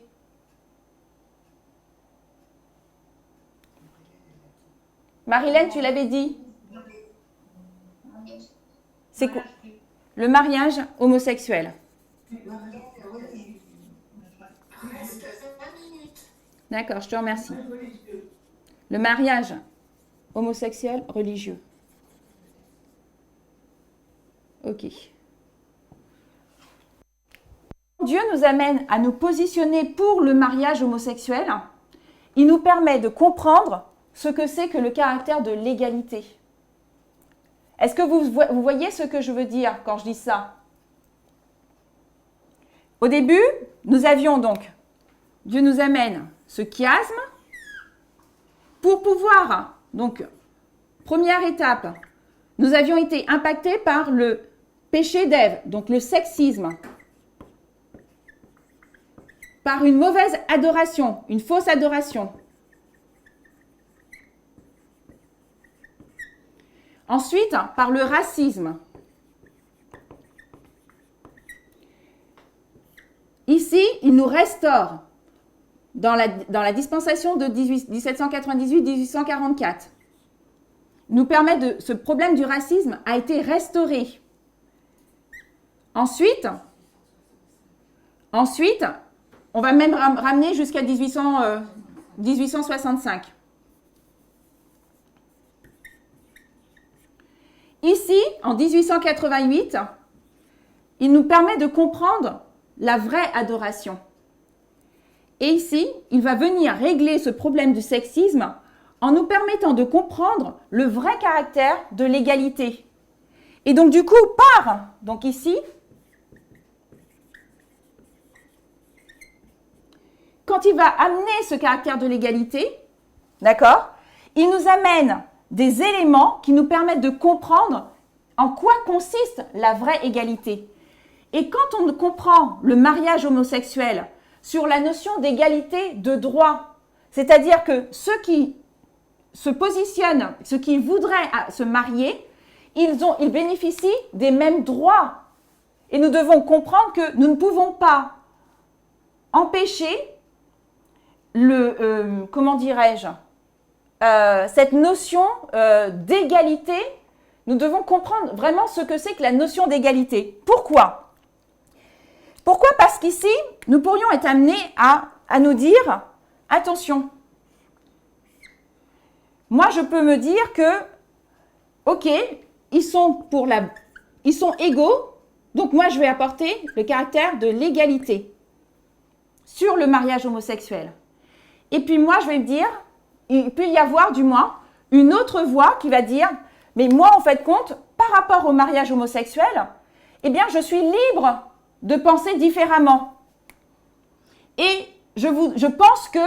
Marilène, tu l'avais dit. C'est quoi? Le mariage homosexuel. D'accord, je te remercie. Le mariage homosexuel religieux. Ok. Dieu nous amène à nous positionner pour le mariage homosexuel. Il nous permet de comprendre ce que c'est que le caractère de l'égalité. Est-ce que vous voyez ce que je veux dire quand je dis ça? Au début, nous avions donc, Dieu nous amène ce chiasme, pour pouvoir, donc, première étape, nous avions été impactés par le péché d'Ève, donc le sexisme, par une mauvaise adoration, une fausse adoration. Ensuite, par le racisme. Ici, il nous restaure dans la dispensation de 1798-1844. Nous permet de, ce problème du racisme a été restauré. Ensuite, on va même ramener jusqu'à 1865. Ici, en 1888, il nous permet de comprendre la vraie adoration. Et ici, il va venir régler ce problème du sexisme en nous permettant de comprendre le vrai caractère de l'égalité. Et donc, du coup, donc ici, quand il va amener ce caractère de l'égalité, d'accord, il nous amène des éléments qui nous permettent de comprendre en quoi consiste la vraie égalité. Et quand on comprend le mariage homosexuel sur la notion d'égalité de droit, c'est-à-dire que ceux qui se positionnent, ceux qui voudraient se marier, ils bénéficient des mêmes droits. Et nous devons comprendre que nous ne pouvons pas empêcher cette notion d'égalité. Nous devons comprendre vraiment ce que c'est que la notion d'égalité. Pourquoi ? Pourquoi ? Parce qu'ici, nous pourrions être amenés à nous dire, attention, moi je peux me dire que, ok, ils sont égaux, donc moi je vais apporter le caractère de l'égalité sur le mariage homosexuel. Et puis moi je vais me dire, il peut y avoir du moins une autre voix qui va dire, mais moi en fait compte, par rapport au mariage homosexuel, eh bien je suis libre de penser différemment. Et je pense que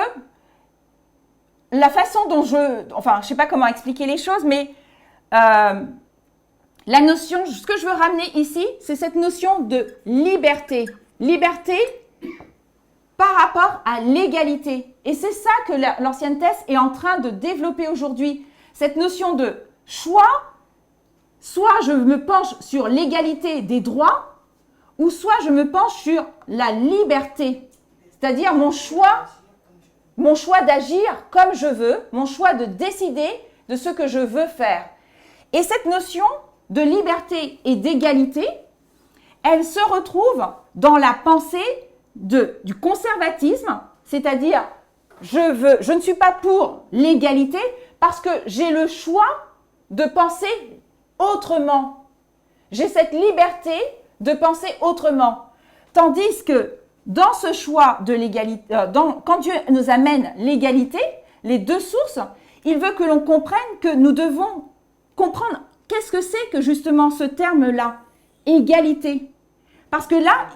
la façon dont je ne sais pas comment expliquer les choses, mais la notion, ce que je veux ramener ici, c'est cette notion de liberté. Liberté par rapport à l'égalité. Et c'est ça que l'ancienne thèse est en train de développer aujourd'hui. Cette notion de choix, soit je me penche sur l'égalité des droits, ou soit je me penche sur la liberté, c'est-à-dire mon choix d'agir comme je veux, mon choix de décider de ce que je veux faire. Et cette notion de liberté et d'égalité, elle se retrouve dans la pensée du conservatisme, c'est-à-dire je ne suis pas pour l'égalité parce que j'ai le choix de penser autrement. J'ai cette liberté de penser autrement. Tandis que dans ce choix de l'égalité, quand Dieu nous amène l'égalité, les deux sources, il veut que l'on comprenne que nous devons comprendre qu'est-ce que c'est que justement ce terme-là, égalité. Parce que là,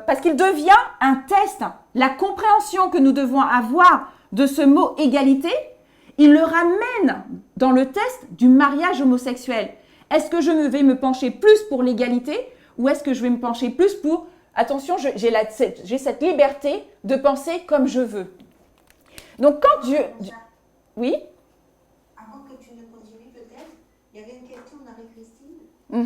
parce qu'il devient un test. La compréhension que nous devons avoir de ce mot égalité, il le ramène dans le test du mariage homosexuel. Est-ce que je vais me pencher plus pour l'égalité ou est-ce que je vais me pencher plus pour, attention, j'ai cette liberté de penser comme je veux. Donc quand Dieu... Oui ? Avant que tu ne continues peut-être, il y avait une question de Marie-Christine qui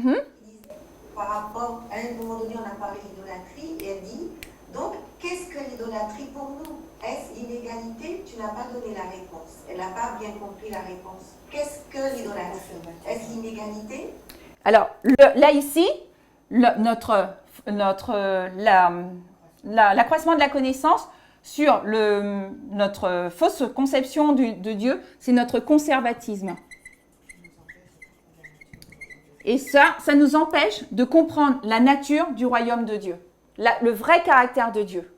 disait, par rapport, à un moment donné on a parlé d'idolâtrie et elle dit, donc qu'est-ce que l'idolâtrie pour nous ? Est-ce l'inégalité ? Tu n'as pas donné la réponse. Elle n'a pas bien compris la réponse. Qu'est-ce que l'idolâtrie ? Est-ce l'inégalité ? Alors, là ici, l'accroissement de la connaissance sur notre fausse conception de Dieu, c'est notre conservatisme. Et ça nous empêche de comprendre la nature du royaume de Dieu, le vrai caractère de Dieu.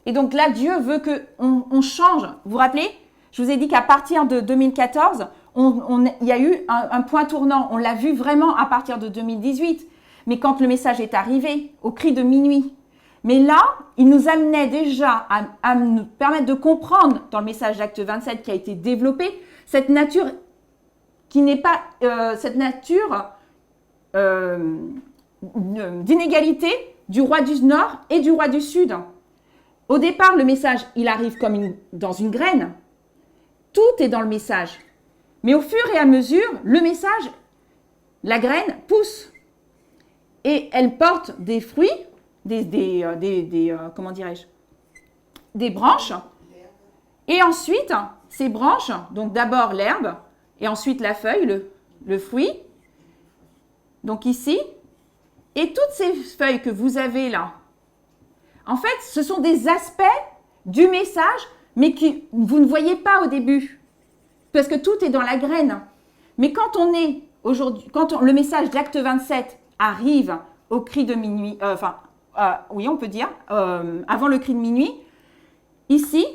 Et donc là, Dieu veut qu'on change. Vous vous rappelez ? Je vous ai dit qu'à partir de 2014, il y a eu un point tournant. On l'a vu vraiment à partir de 2018. Mais quand le message est arrivé, au cri de minuit. Mais là, il nous amenait déjà à nous permettre de comprendre, dans le message d'Acte 27 qui a été développé, cette nature qui n'est pas cette nature d'inégalité du roi du Nord et du roi du Sud. Au départ, le message, il arrive comme dans une graine. Tout est dans le message. Mais au fur et à mesure, le message, la graine pousse. Et elle porte des fruits, comment dirais-je, des branches. Et ensuite, ces branches, donc d'abord l'herbe, et ensuite la feuille, le fruit. Donc ici, et toutes ces feuilles que vous avez là, en fait, ce sont des aspects du message, mais que vous ne voyez pas au début, parce que tout est dans la graine. Mais quand on est aujourd'hui, le message d'Acte 27 arrive au cri de minuit, oui, on peut dire, avant le cri de minuit, ici,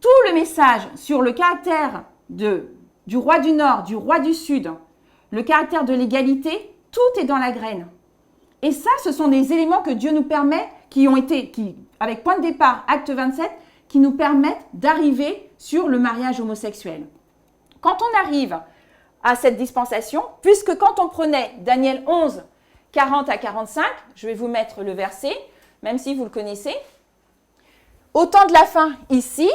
tout le message sur le caractère du roi du Nord, du roi du Sud, le caractère de l'égalité, tout est dans la graine. Et ça, ce sont des éléments que Dieu nous permet, avec point de départ, Acte 27, qui nous permettent d'arriver sur le mariage homosexuel. Quand on arrive à cette dispensation, puisque quand on prenait Daniel 11, 40 à 45, je vais vous mettre le verset, même si vous le connaissez. Au temps de la fin, ici,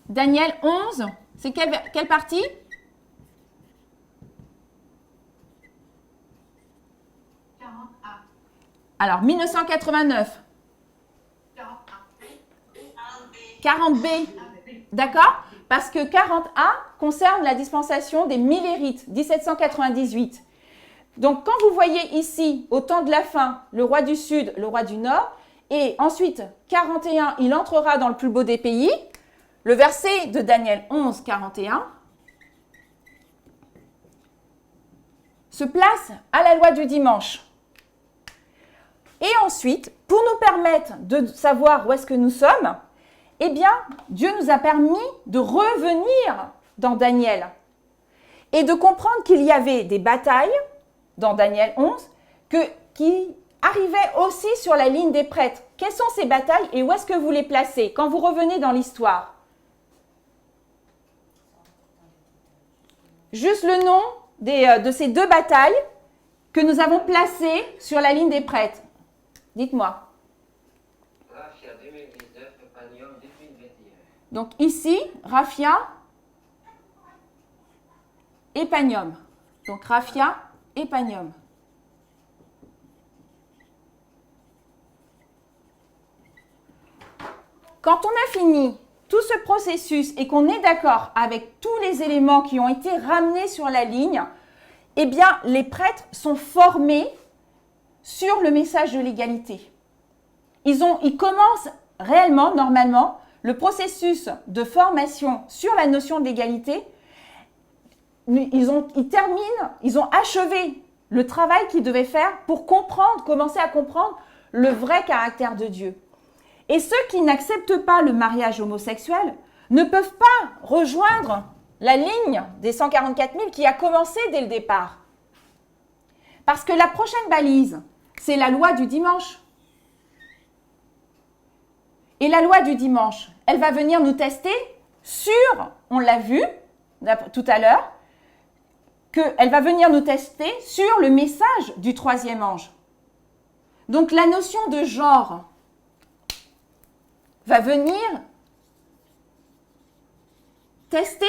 Daniel 11, c'est quelle partie ? Alors, 1989. 40B. D'accord ? Parce que 40A concerne la dispensation des millérites, 1798. Donc, quand vous voyez ici, au temps de la fin, le roi du Sud, le roi du Nord, et ensuite, 41, il entrera dans le plus beau des pays, le verset de Daniel 11, 41, se place à la loi du dimanche. Et ensuite, pour nous permettre de savoir où est-ce que nous sommes, eh bien, Dieu nous a permis de revenir dans Daniel et de comprendre qu'il y avait des batailles dans Daniel 11 qui arrivaient aussi sur la ligne des prêtres. Quelles sont ces batailles et où est-ce que vous les placez quand vous revenez dans l'histoire? Juste le nom de ces deux batailles que nous avons placées sur la ligne des prêtres. Dites-moi. Raphia 2019, Epanium 2021. Donc ici, Raphia, Epanium. Donc Raphia, Epanium. Quand on a fini tout ce processus et qu'on est d'accord avec tous les éléments qui ont été ramenés sur la ligne, eh bien, les prêtres sont formés sur le message de l'égalité. Ils commencent réellement, normalement, le processus de formation sur la notion de l'égalité. Ils ont achevé le travail qu'ils devaient faire pour commencer à comprendre le vrai caractère de Dieu. Et ceux qui n'acceptent pas le mariage homosexuel ne peuvent pas rejoindre la ligne des 144 000 qui a commencé dès le départ. Parce que la prochaine balise, c'est la loi du dimanche. Et la loi du dimanche, elle va venir nous tester sur, on l'a vu tout à l'heure, qu'elle va venir nous tester sur le message du troisième ange. Donc la notion de genre va venir tester.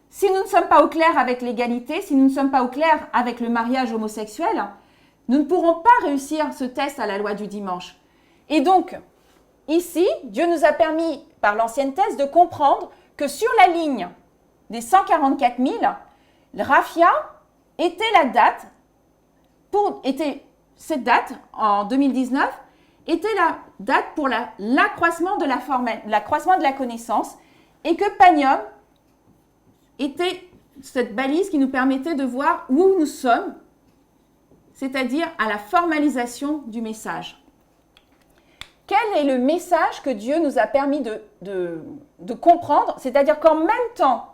Si nous ne sommes pas au clair avec l'égalité, si nous ne sommes pas au clair avec le mariage homosexuel, nous ne pourrons pas réussir ce test à la loi du dimanche. Et donc, ici, Dieu nous a permis, par l'ancienne thèse, de comprendre que sur la ligne des 144 000, Raphia était la date, cette date, en 2019, était la date pour l'accroissement de l'accroissement de la connaissance, et que Panium était cette balise qui nous permettait de voir où nous sommes, c'est-à-dire à la formalisation du message. Quel est le message que Dieu nous a permis de comprendre? C'est-à-dire qu'en même temps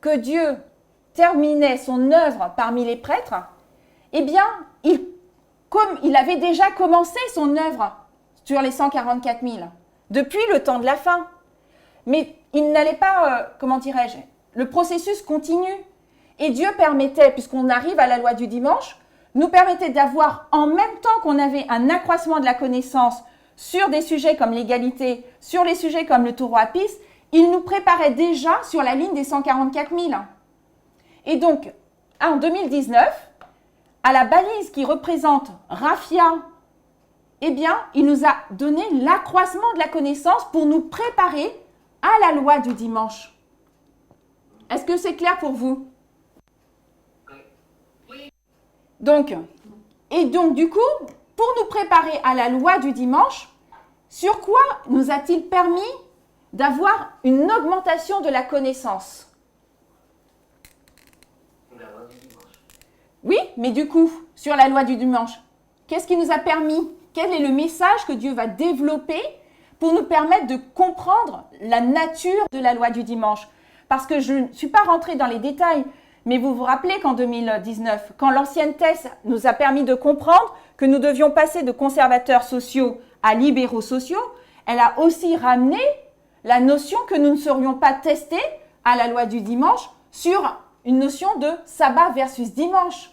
que Dieu terminait son œuvre parmi les prêtres, eh bien, il comme il avait déjà commencé son œuvre sur les 144 000, depuis le temps de la fin. Mais il n'allait pas, comment dirais-je, le processus continue. Et Dieu permettait, puisqu'on arrive à la loi du dimanche, nous permettait d'avoir, en même temps qu'on avait un accroissement de la connaissance sur des sujets comme l'égalité, sur les sujets comme le taureau apis, il nous préparait déjà sur la ligne des 144 000. Et donc, en 2019, à la balise qui représente Raphia, eh bien, il nous a donné l'accroissement de la connaissance pour nous préparer à la loi du dimanche. Est-ce que c'est clair pour vous? Donc, du coup, pour nous préparer à la loi du dimanche, sur quoi nous a-t-il permis d'avoir une augmentation de la connaissance? La loi du dimanche. Oui, mais du coup, sur la loi du dimanche, qu'est-ce qui nous a permis? Quel est le message que Dieu va développer pour nous permettre de comprendre la nature de la loi du dimanche? Parce que je ne suis pas rentrée dans les détails, mais vous vous rappelez qu'en 2019, quand l'ancienne thèse nous a permis de comprendre que nous devions passer de conservateurs sociaux à libéraux sociaux, elle a aussi ramené la notion que nous ne serions pas testés à la loi du dimanche sur une notion de sabbat versus dimanche.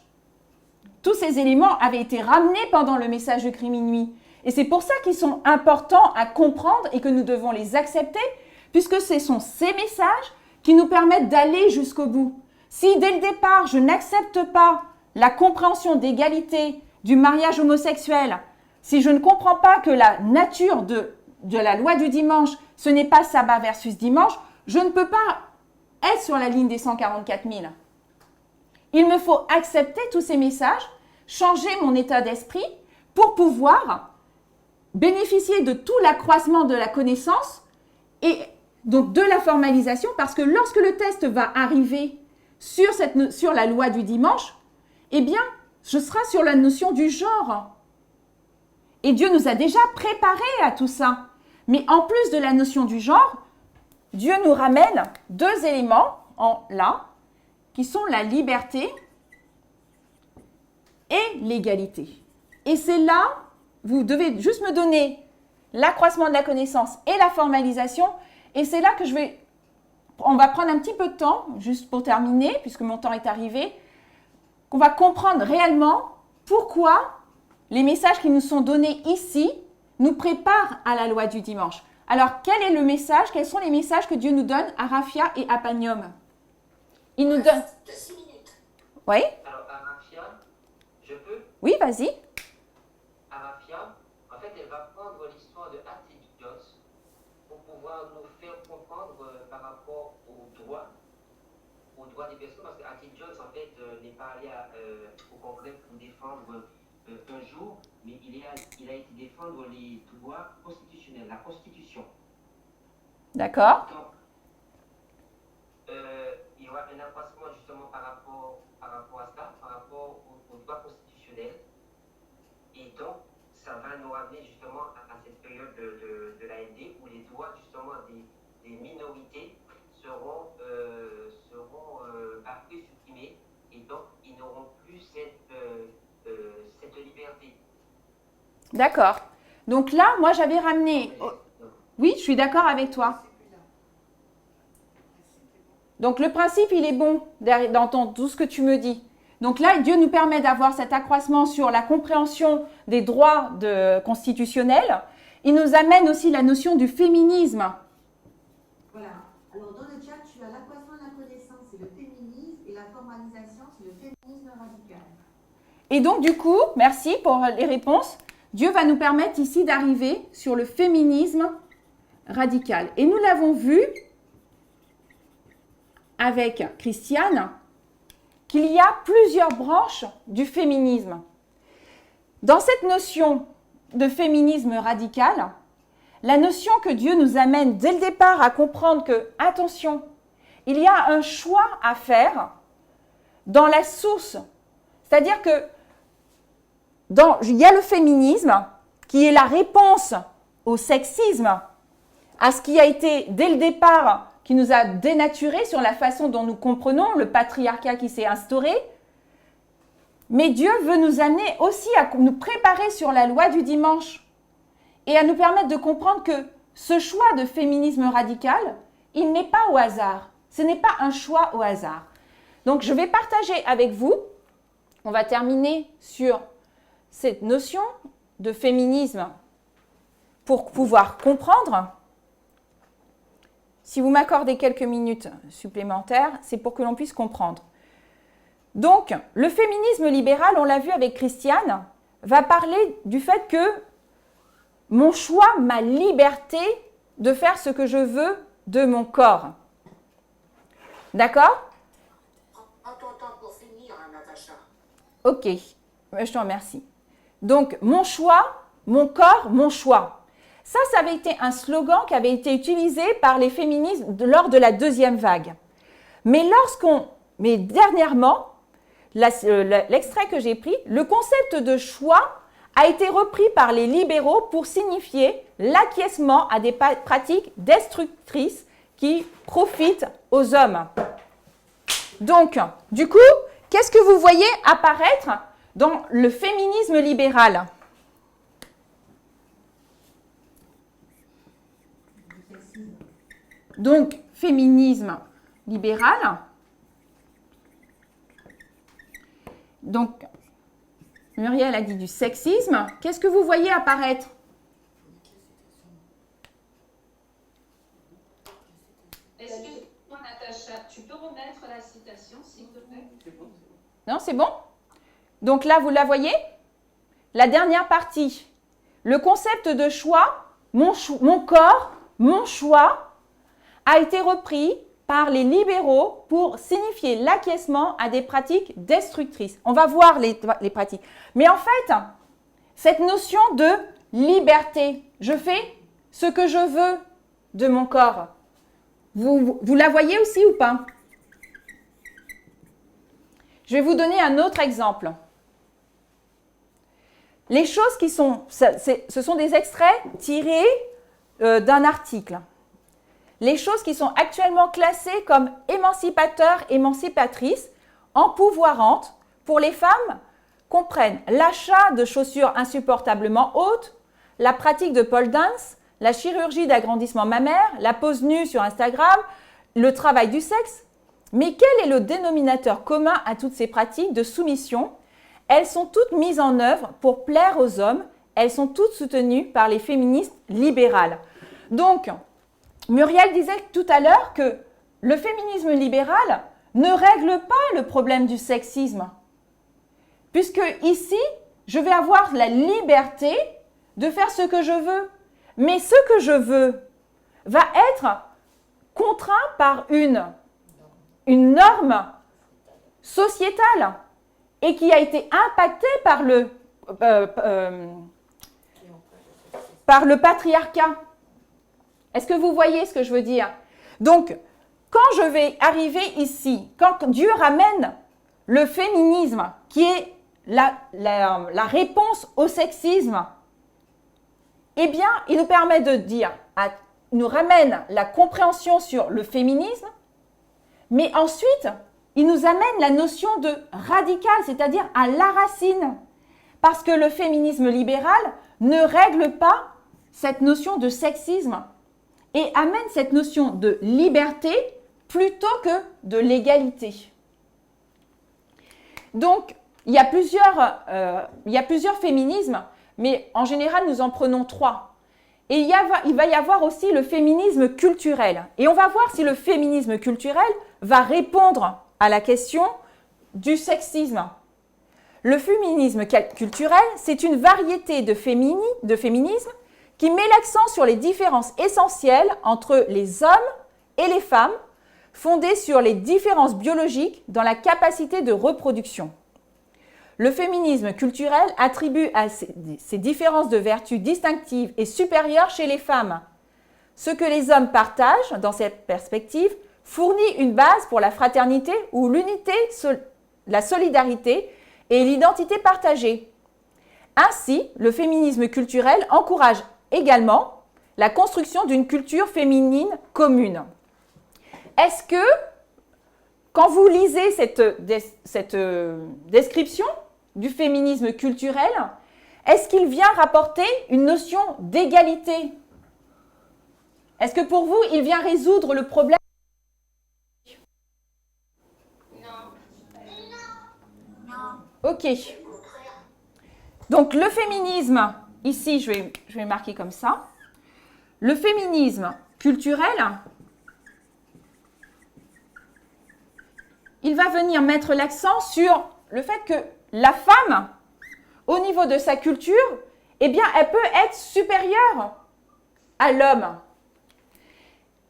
Tous ces éléments avaient été ramenés pendant le message de Gris Minuit. Et c'est pour ça qu'ils sont importants à comprendre et que nous devons les accepter, puisque ce sont ces messages qui nous permettent d'aller jusqu'au bout. Si dès le départ, je n'accepte pas la compréhension d'égalité du mariage homosexuel, si je ne comprends pas que la nature de la loi du dimanche, ce n'est pas sabbat versus dimanche, je ne peux pas être sur la ligne des 144 000. Il me faut accepter tous ces messages, changer mon état d'esprit pour pouvoir bénéficier de tout l'accroissement de la connaissance et donc de la formalisation, parce que lorsque le test va arriver sur la loi du dimanche, eh bien, je serai sur la notion du genre. Et Dieu nous a déjà préparés à tout ça. Mais en plus de la notion du genre, Dieu nous ramène deux éléments là, qui sont la liberté et l'égalité. Et c'est là, vous devez juste me donner l'accroissement de la connaissance et la formalisation, et c'est là que on va prendre un petit peu de temps, juste pour terminer, puisque mon temps est arrivé, qu'on va comprendre réellement pourquoi les messages qui nous sont donnés ici nous préparent à la loi du dimanche. Alors, quel est le message? Quels sont les messages que Dieu nous donne à Raphia et à Panium? Il nous donne... De 6 minutes. Oui? Alors, à Raphia, je peux? Oui, vas-y. À Raphia, en fait, elle va prendre l'histoire de Hattie Jones pour pouvoir nous faire comprendre par rapport aux droits des personnes, parce que Hattie Jones, en fait, n'est pas allé au Congrès pour défendre un jour, mais il a été défendre les droits constitutionnels, la Constitution. D'accord. Donc, il y aura un accroissement justement par rapport à ça, par rapport aux droits constitutionnels. Et donc, ça va nous ramener justement à cette période de l'AND où les droits justement des minorités seront bafoués, supprimés, et donc ils n'auront plus cette liberté. D'accord. Donc là, moi, j'avais ramené... Oui, je suis d'accord avec toi. Donc le principe, il est bon dans tout ce que tu me dis. Donc là, Dieu nous permet d'avoir cet accroissement sur la compréhension des droits constitutionnels. Il nous amène aussi la notion du féminisme. Voilà. Alors, dans le chat, tu as l'accroissement de la connaissance, c'est le féminisme, et la formalisation, c'est le féminisme radical. Et donc, du coup, merci pour les réponses. Dieu va nous permettre ici d'arriver sur le féminisme radical. Et nous l'avons vu avec Christiane, qu'il y a plusieurs branches du féminisme. Dans cette notion de féminisme radical, la notion que Dieu nous amène dès le départ à comprendre que, attention, il y a un choix à faire dans la source. C'est-à-dire que il y a le féminisme qui est la réponse au sexisme, à ce qui a été dès le départ qui nous a dénaturé sur la façon dont nous comprenons le patriarcat qui s'est instauré. Mais Dieu veut nous amener aussi à nous préparer sur la loi du dimanche et à nous permettre de comprendre que ce choix de féminisme radical, il n'est pas au hasard. Ce n'est pas un choix au hasard. Donc, je vais partager avec vous, on va terminer sur cette notion de féminisme pour pouvoir comprendre. Si vous m'accordez quelques minutes supplémentaires, c'est pour que l'on puisse comprendre. Donc, le féminisme libéral, on l'a vu avec Christiane, va parler du fait que mon choix, ma liberté de faire ce que je veux de mon corps. D'accord? Prends ton temps pour finir, Natacha. Ok, je te remercie. Donc, mon choix, mon corps, mon choix. Ça avait été un slogan qui avait été utilisé par les féministes lors de la deuxième vague. Mais dernièrement, l'extrait que j'ai pris, le concept de choix a été repris par les libéraux pour signifier l'acquiescement à des pratiques destructrices qui profitent aux hommes. Donc, du coup, qu'est-ce que vous voyez apparaître dans le féminisme libéral ? Donc, féminisme libéral. Donc, Muriel a dit du sexisme. Qu'est-ce que vous voyez apparaître? Excuse-moi, Natacha, tu peux remettre la citation, s'il te plaît? Non, c'est bon? Donc là, vous la voyez? La dernière partie. Le concept de choix, mon corps, mon choix, a été repris par les libéraux pour signifier l'acquiescement à des pratiques destructrices. On va voir les pratiques. Mais en fait, cette notion de liberté, je fais ce que je veux de mon corps, vous la voyez aussi ou pas? Je vais vous donner un autre exemple. Les choses qui sont, ce sont des extraits tirés d'un article. Les choses qui sont actuellement classées comme émancipateurs, émancipatrices, empouvoirantes pour les femmes comprennent l'achat de chaussures insupportablement hautes, la pratique de pole dance, la chirurgie d'agrandissement mammaire, la pose nue sur Instagram, le travail du sexe. Mais quel est le dénominateur commun à toutes ces pratiques de soumission? Elles sont toutes mises en œuvre pour plaire aux hommes. Elles sont toutes soutenues par les féministes libérales. Donc, Muriel disait tout à l'heure que le féminisme libéral ne règle pas le problème du sexisme. Puisque ici, je vais avoir la liberté de faire ce que je veux. Mais ce que je veux va être contraint par une norme sociétale et qui a été impactée par le patriarcat. Est-ce que vous voyez ce que je veux dire? Donc, quand je vais arriver ici, quand Dieu ramène le féminisme, qui est la réponse au sexisme, eh bien, il nous permet de dire, il nous ramène la compréhension sur le féminisme, mais ensuite, il nous amène la notion de radical, c'est-à-dire à la racine. Parce que le féminisme libéral ne règle pas cette notion de sexisme et amène cette notion de liberté plutôt que de l'égalité. Donc, il y a plusieurs féminismes, mais en général, nous en prenons 3. Et il va y avoir aussi le féminisme culturel. Et on va voir si le féminisme culturel va répondre à la question du sexisme. Le féminisme culturel, c'est une variété de féminisme qui met l'accent sur les différences essentielles entre les hommes et les femmes, fondées sur les différences biologiques dans la capacité de reproduction. Le féminisme culturel attribue à ces différences de vertus distinctives et supérieures chez les femmes. Ce que les hommes partagent dans cette perspective fournit une base pour la fraternité ou l'unité, la solidarité et l'identité partagée. Ainsi, le féminisme culturel encourage également la construction d'une culture féminine commune. Est-ce que, quand vous lisez cette description, du féminisme culturel, est-ce qu'il vient rapporter une notion d'égalité? Est-ce que pour vous, il vient résoudre le problème? Ok. Donc le féminisme, ici je vais marquer comme ça. Le féminisme culturel, il va venir mettre l'accent sur le fait que la femme, au niveau de sa culture, eh bien, elle peut être supérieure à l'homme.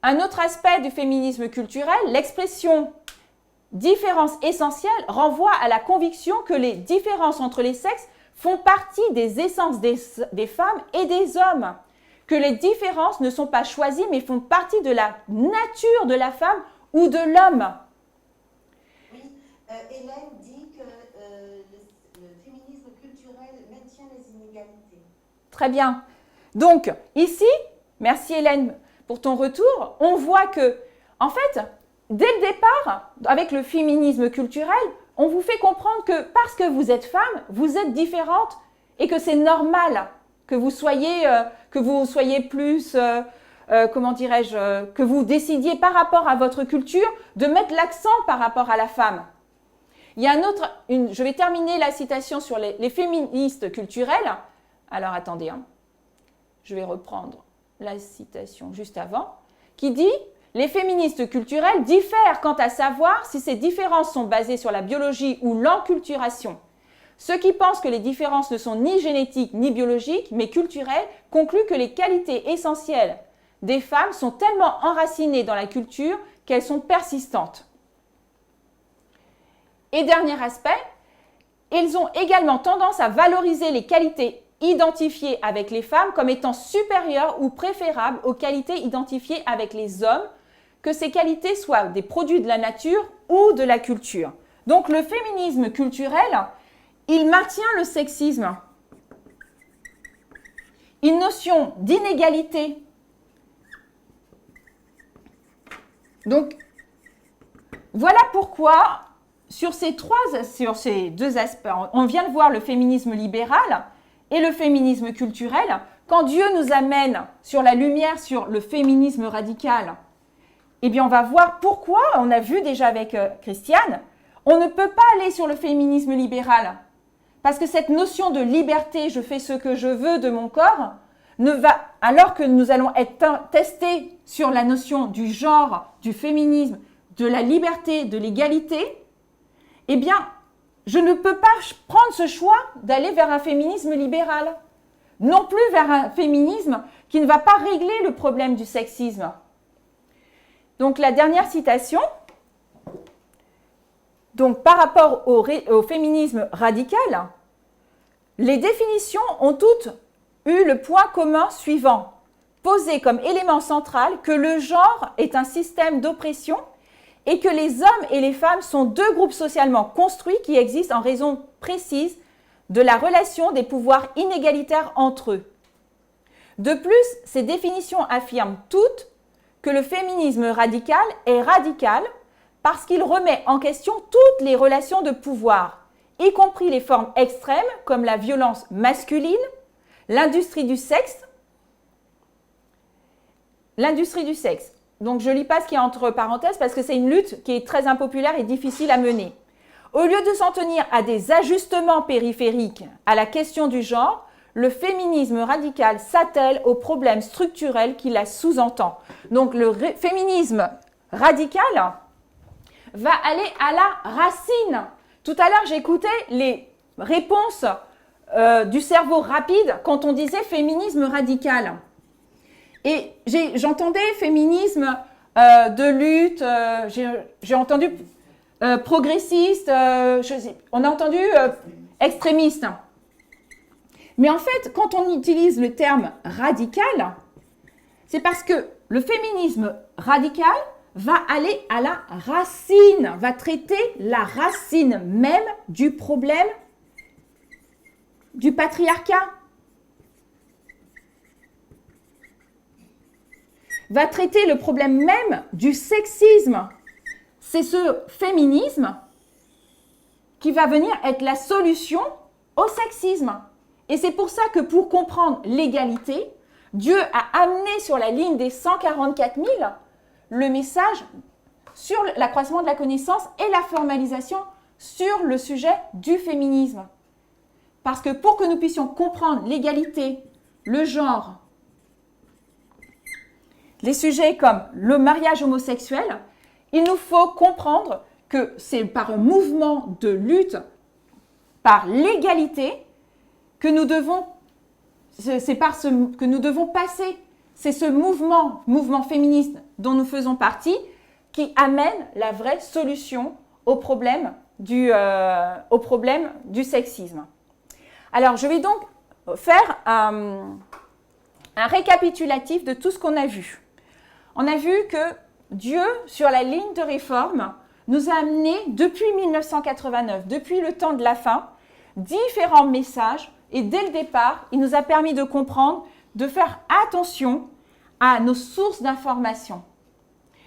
Un autre aspect du féminisme culturel, l'expression différence essentielle renvoie à la conviction que les différences entre les sexes font partie des essences des femmes et des hommes, que les différences ne sont pas choisies mais font partie de la nature de la femme ou de l'homme. Oui, Hélène dit que le féminisme culturel maintient les inégalités. Très bien. Donc, ici, merci Hélène pour ton retour, on voit que, en fait, dès le départ, avec le féminisme culturel, on vous fait comprendre que parce que vous êtes femme, vous êtes différente et que c'est normal que vous soyez plus, comment dirais-je, que vous décidiez par rapport à votre culture de mettre l'accent par rapport à la femme. Il y a je vais terminer la citation sur les féministes culturelles. Alors attendez, hein, je vais reprendre la citation juste avant, qui dit « Les féministes culturelles diffèrent quant à savoir si ces différences sont basées sur la biologie ou l'enculturation. Ceux qui pensent que les différences ne sont ni génétiques ni biologiques, mais culturelles, concluent que les qualités essentielles des femmes sont tellement enracinées dans la culture qu'elles sont persistantes. » Et dernier aspect, ils ont également tendance à valoriser les qualités identifiées avec les femmes comme étant supérieures ou préférables aux qualités identifiées avec les hommes, que ces qualités soient des produits de la nature ou de la culture. Donc le féminisme culturel, il maintient le sexisme, une notion d'inégalité. Donc voilà pourquoi sur ces deux aspects, on vient de voir le féminisme libéral et le féminisme culturel. Quand Dieu nous amène sur la lumière sur le féminisme radical, eh bien on va voir pourquoi, on a vu déjà avec Christiane, on ne peut pas aller sur le féminisme libéral. Parce que cette notion de liberté, je fais ce que je veux de mon corps, alors que nous allons être testés sur la notion du genre, du féminisme, de la liberté, de l'égalité, eh bien, je ne peux pas prendre ce choix d'aller vers un féminisme libéral. Non plus vers un féminisme qui ne va pas régler le problème du sexisme. Donc, la dernière citation. Donc, par rapport au féminisme radical, les définitions ont toutes eu le point commun suivant. Poser comme élément central que le genre est un système d'oppression et que les hommes et les femmes sont deux groupes socialement construits qui existent en raison précise de la relation des pouvoirs inégalitaires entre eux. De plus, ces définitions affirment toutes que le féminisme radical est radical parce qu'il remet en question toutes les relations de pouvoir, y compris les formes extrêmes comme la violence masculine, l'industrie du sexe. Donc, je ne lis pas ce qu'il y a entre parenthèses parce que c'est une lutte qui est très impopulaire et difficile à mener. Au lieu de s'en tenir à des ajustements périphériques à la question du genre, le féminisme radical s'attelle aux problèmes structurels qui la sous-entend. Donc, le féminisme radical va aller à la racine. Tout à l'heure, j'écoutais les réponses du cerveau rapide quand on disait féminisme radical. Et j'entendais féminisme de lutte, j'ai entendu progressiste, on a entendu extrémiste. Mais en fait, quand on utilise le terme radical, c'est parce que le féminisme radical va aller à la racine, va traiter la racine même du problème du patriarcat. Va traiter le problème même du sexisme. C'est ce féminisme qui va venir être la solution au sexisme. Et c'est pour ça que pour comprendre l'égalité, Dieu a amené sur la ligne des 144 000 le message sur l'accroissement de la connaissance et la formalisation sur le sujet du féminisme. Parce que pour que nous puissions comprendre l'égalité, le genre, les sujets comme le mariage homosexuel, il nous faut comprendre que c'est par un mouvement de lutte, par l'égalité, que nous devons, que nous devons passer. C'est ce mouvement féministe dont nous faisons partie, qui amène la vraie solution au problème du sexisme. Alors, je vais donc faire un récapitulatif de tout ce qu'on a vu. On a vu que Dieu, sur la ligne de réforme, nous a amené depuis 1989, depuis le temps de la fin, différents messages. Et dès le départ, il nous a permis de comprendre, de faire attention à nos sources d'information,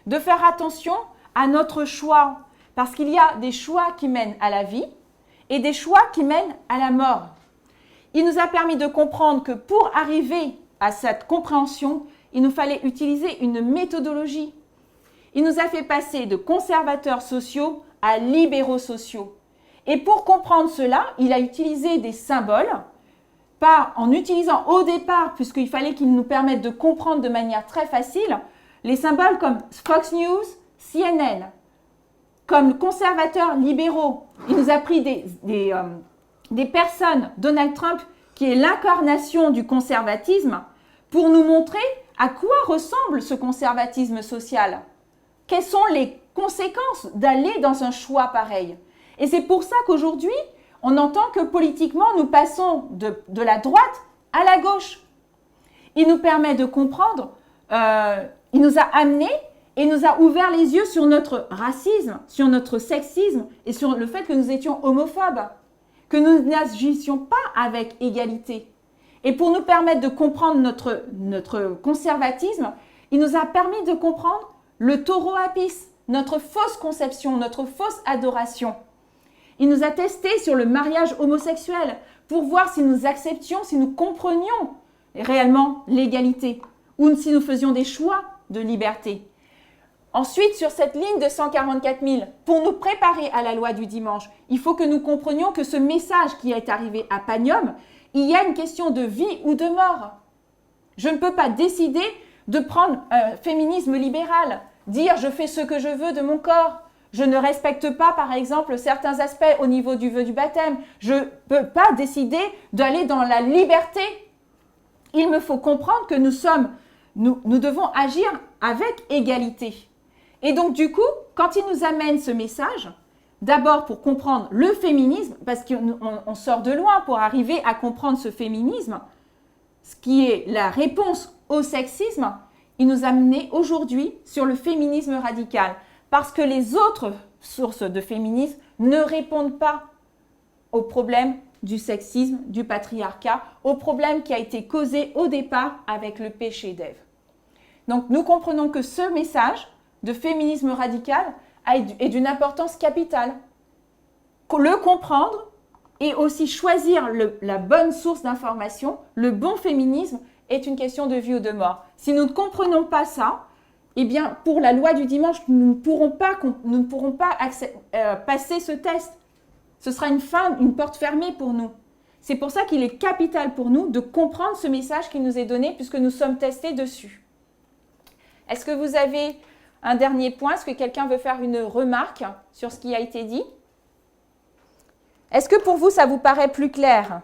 de faire attention à notre choix, parce qu'il y a des choix qui mènent à la vie et des choix qui mènent à la mort. Il nous a permis de comprendre que pour arriver à cette compréhension, il nous fallait utiliser une méthodologie. Il nous a fait passer de conservateurs sociaux à libéraux sociaux. Et pour comprendre cela, il a utilisé des symboles, pas en utilisant au départ, puisqu'il fallait qu'ils nous permettent de comprendre de manière très facile, les symboles comme Fox News, CNN, comme conservateurs libéraux. Il nous a pris des personnes, Donald Trump, qui est l'incarnation du conservatisme, pour nous montrer à quoi ressemble ce conservatisme social. Quelles sont les conséquences d'aller dans un choix pareil? Et c'est pour ça qu'aujourd'hui, on entend que politiquement, nous passons de la droite à la gauche. Il nous permet de comprendre, il nous a amenés et nous a ouvert les yeux sur notre racisme, sur notre sexisme et sur le fait que nous étions homophobes, que nous n'agissions pas avec égalité. Et pour nous permettre de comprendre notre conservatisme, il nous a permis de comprendre le taureau apis, notre fausse conception, notre fausse adoration. Il nous a testé sur le mariage homosexuel pour voir si nous acceptions, si nous comprenions réellement l'égalité ou si nous faisions des choix de liberté. Ensuite, sur cette ligne de 144 000, pour nous préparer à la loi du dimanche, il faut que nous comprenions que ce message qui est arrivé à Pagnum, il y a une question de vie ou de mort. Je ne peux pas décider de prendre un féminisme libéral, dire je fais ce que je veux de mon corps. Je ne respecte pas, par exemple, certains aspects au niveau du vœu du baptême. Je ne peux pas décider d'aller dans la liberté. Il me faut comprendre que nous devons agir avec égalité. Et donc, du coup, quand il nous amène ce message, d'abord pour comprendre le féminisme, parce qu'on sort de loin pour arriver à comprendre ce féminisme, ce qui est la réponse au sexisme, il nous a amené aujourd'hui sur le féminisme radical. Parce que les autres sources de féminisme ne répondent pas au problème du sexisme, du patriarcat, au problème qui a été causé au départ avec le péché d'Ève. Donc nous comprenons que ce message de féminisme radical est d'une importance capitale. Le comprendre et aussi choisir la bonne source d'information, le bon féminisme, est une question de vie ou de mort. Si nous ne comprenons pas ça, eh bien, pour la loi du dimanche, nous ne pourrons pas passer ce test. Ce sera une porte fermée pour nous. C'est pour ça qu'il est capital pour nous de comprendre ce message qui nous est donné puisque nous sommes testés dessus. Est-ce que vous avez un dernier point? Est-ce que quelqu'un veut faire une remarque sur ce qui a été dit? Est-ce que pour vous, ça vous paraît plus clair?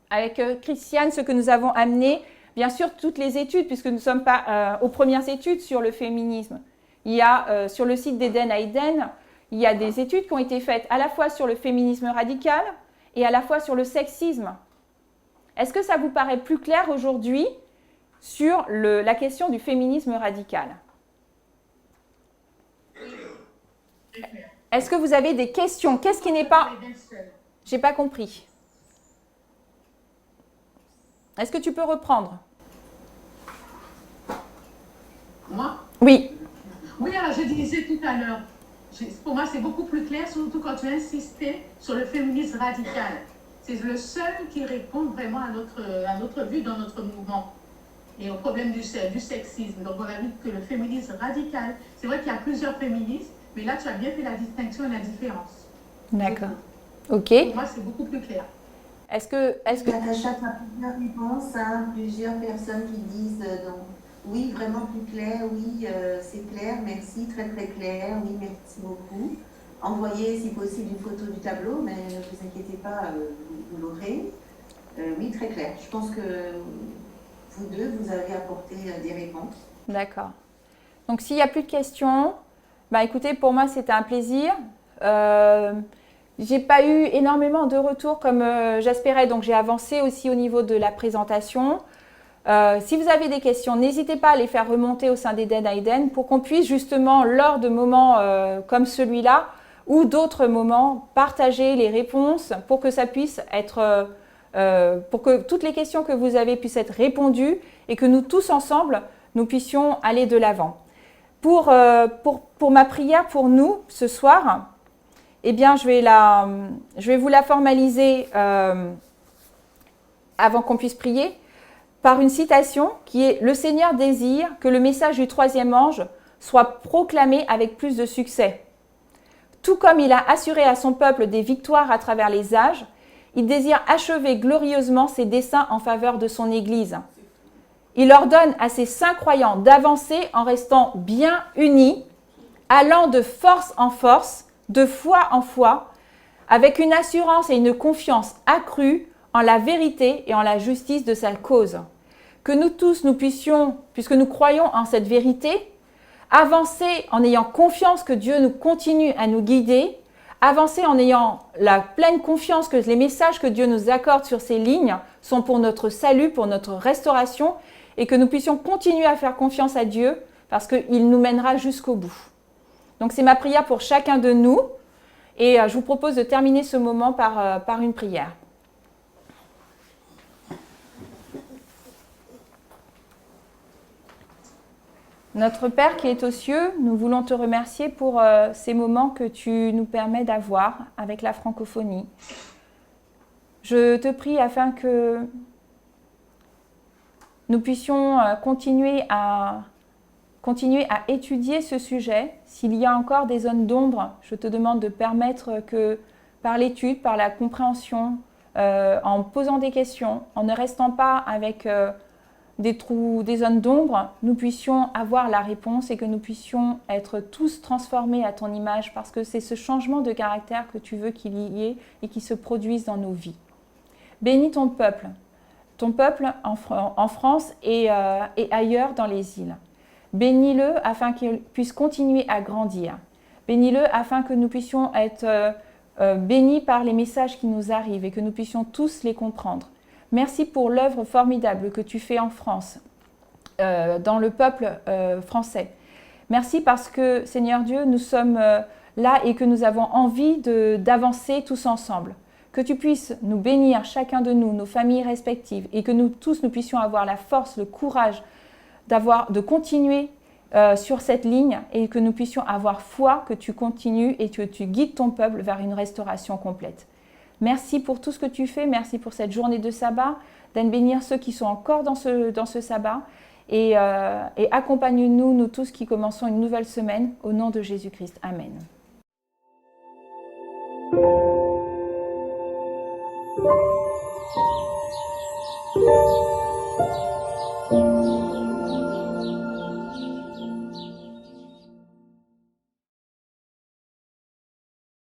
Avec Christiane, ce que nous avons amené, bien sûr, toutes les études, puisque nous ne sommes pas aux premières études sur le féminisme. Il y a sur le site d'Eden à Eden, il y a des études qui ont été faites à la fois sur le féminisme radical et à la fois sur le sexisme. Est-ce que ça vous paraît plus clair aujourd'hui sur la question du féminisme radical? Est-ce que vous avez des questions? Qu'est-ce qui n'est pas... J'ai pas compris. Est-ce que tu peux reprendre? Moi? Oui. Oui, alors je disais tout à l'heure, Pour moi, c'est beaucoup plus clair, surtout quand tu as insisté sur le féminisme radical. C'est le seul qui répond vraiment à notre vue dans notre mouvement et au problème du sexisme. Donc, on a vu que le féminisme radical, c'est vrai qu'il y a plusieurs féministes, mais là, tu as bien fait la distinction et la différence. D'accord. Ok. Pour moi, c'est beaucoup plus clair. Est-ce que... Natacha, tu as plusieurs réponses, hein, plusieurs personnes qui disent donc, oui, vraiment plus clair, oui, c'est clair, merci, très très clair, oui, merci beaucoup. Envoyez si possible une photo du tableau, mais ne vous inquiétez pas, vous l'aurez. Oui, très clair. Je pense que vous deux, vous avez apporté des réponses. D'accord. Donc, s'il n'y a plus de questions, bah, écoutez, pour moi, c'était un plaisir. J'ai pas eu énormément de retours comme j'espérais, donc j'ai avancé aussi au niveau de la présentation. Si vous avez des questions, n'hésitez pas à les faire remonter au sein d'Eden à Eden pour qu'on puisse justement, lors de moments comme celui-là ou d'autres moments, partager les réponses pour que ça puisse être, pour que toutes les questions que vous avez puissent être répondues et que nous tous ensemble, nous puissions aller de l'avant. Pour ma prière pour nous ce soir, eh bien, je vais vous la formaliser avant qu'on puisse prier par une citation qui est « Le Seigneur désire que le message du troisième ange soit proclamé avec plus de succès. Tout comme il a assuré à son peuple des victoires à travers les âges, il désire achever glorieusement ses desseins en faveur de son Église. Il ordonne à ses saints croyants d'avancer en restant bien unis, allant de force en force, de foi en foi, avec une assurance et une confiance accrue en la vérité et en la justice de sa cause. Que nous tous, nous puissions, puisque nous croyons en cette vérité, avancer en ayant confiance que Dieu nous continue à nous guider, avancer en ayant la pleine confiance que les messages que Dieu nous accorde sur ces lignes sont pour notre salut, pour notre restauration, et que nous puissions continuer à faire confiance à Dieu parce qu'il nous mènera jusqu'au bout. Donc c'est ma prière pour chacun de nous et je vous propose de terminer ce moment par une prière. Notre Père qui est aux cieux, nous voulons te remercier pour ces moments que tu nous permets d'avoir avec la francophonie. Je te prie afin que nous puissions continuer à étudier ce sujet. S'il y a encore des zones d'ombre, je te demande de permettre que par l'étude, par la compréhension, en posant des questions, en ne restant pas avec des trous, des zones d'ombre, nous puissions avoir la réponse et que nous puissions être tous transformés à ton image parce que c'est ce changement de caractère que tu veux qu'il y ait et qui se produise dans nos vies. Bénis ton peuple en France et ailleurs dans les îles. Bénis-le afin qu'il puisse continuer à grandir. Bénis-le afin que nous puissions être bénis par les messages qui nous arrivent et que nous puissions tous les comprendre. Merci pour l'œuvre formidable que tu fais en France, dans le peuple français. Merci parce que, Seigneur Dieu, nous sommes là et que nous avons envie d'avancer tous ensemble. Que tu puisses nous bénir, chacun de nous, nos familles respectives, et que nous tous, nous puissions avoir la force, le courage de continuer sur cette ligne et que nous puissions avoir foi que tu continues et que tu guides ton peuple vers une restauration complète. Merci pour tout ce que tu fais, merci pour cette journée de sabbat, d'en bénir ceux qui sont encore dans ce sabbat et accompagne-nous, nous tous qui commençons une nouvelle semaine, au nom de Jésus-Christ. Amen.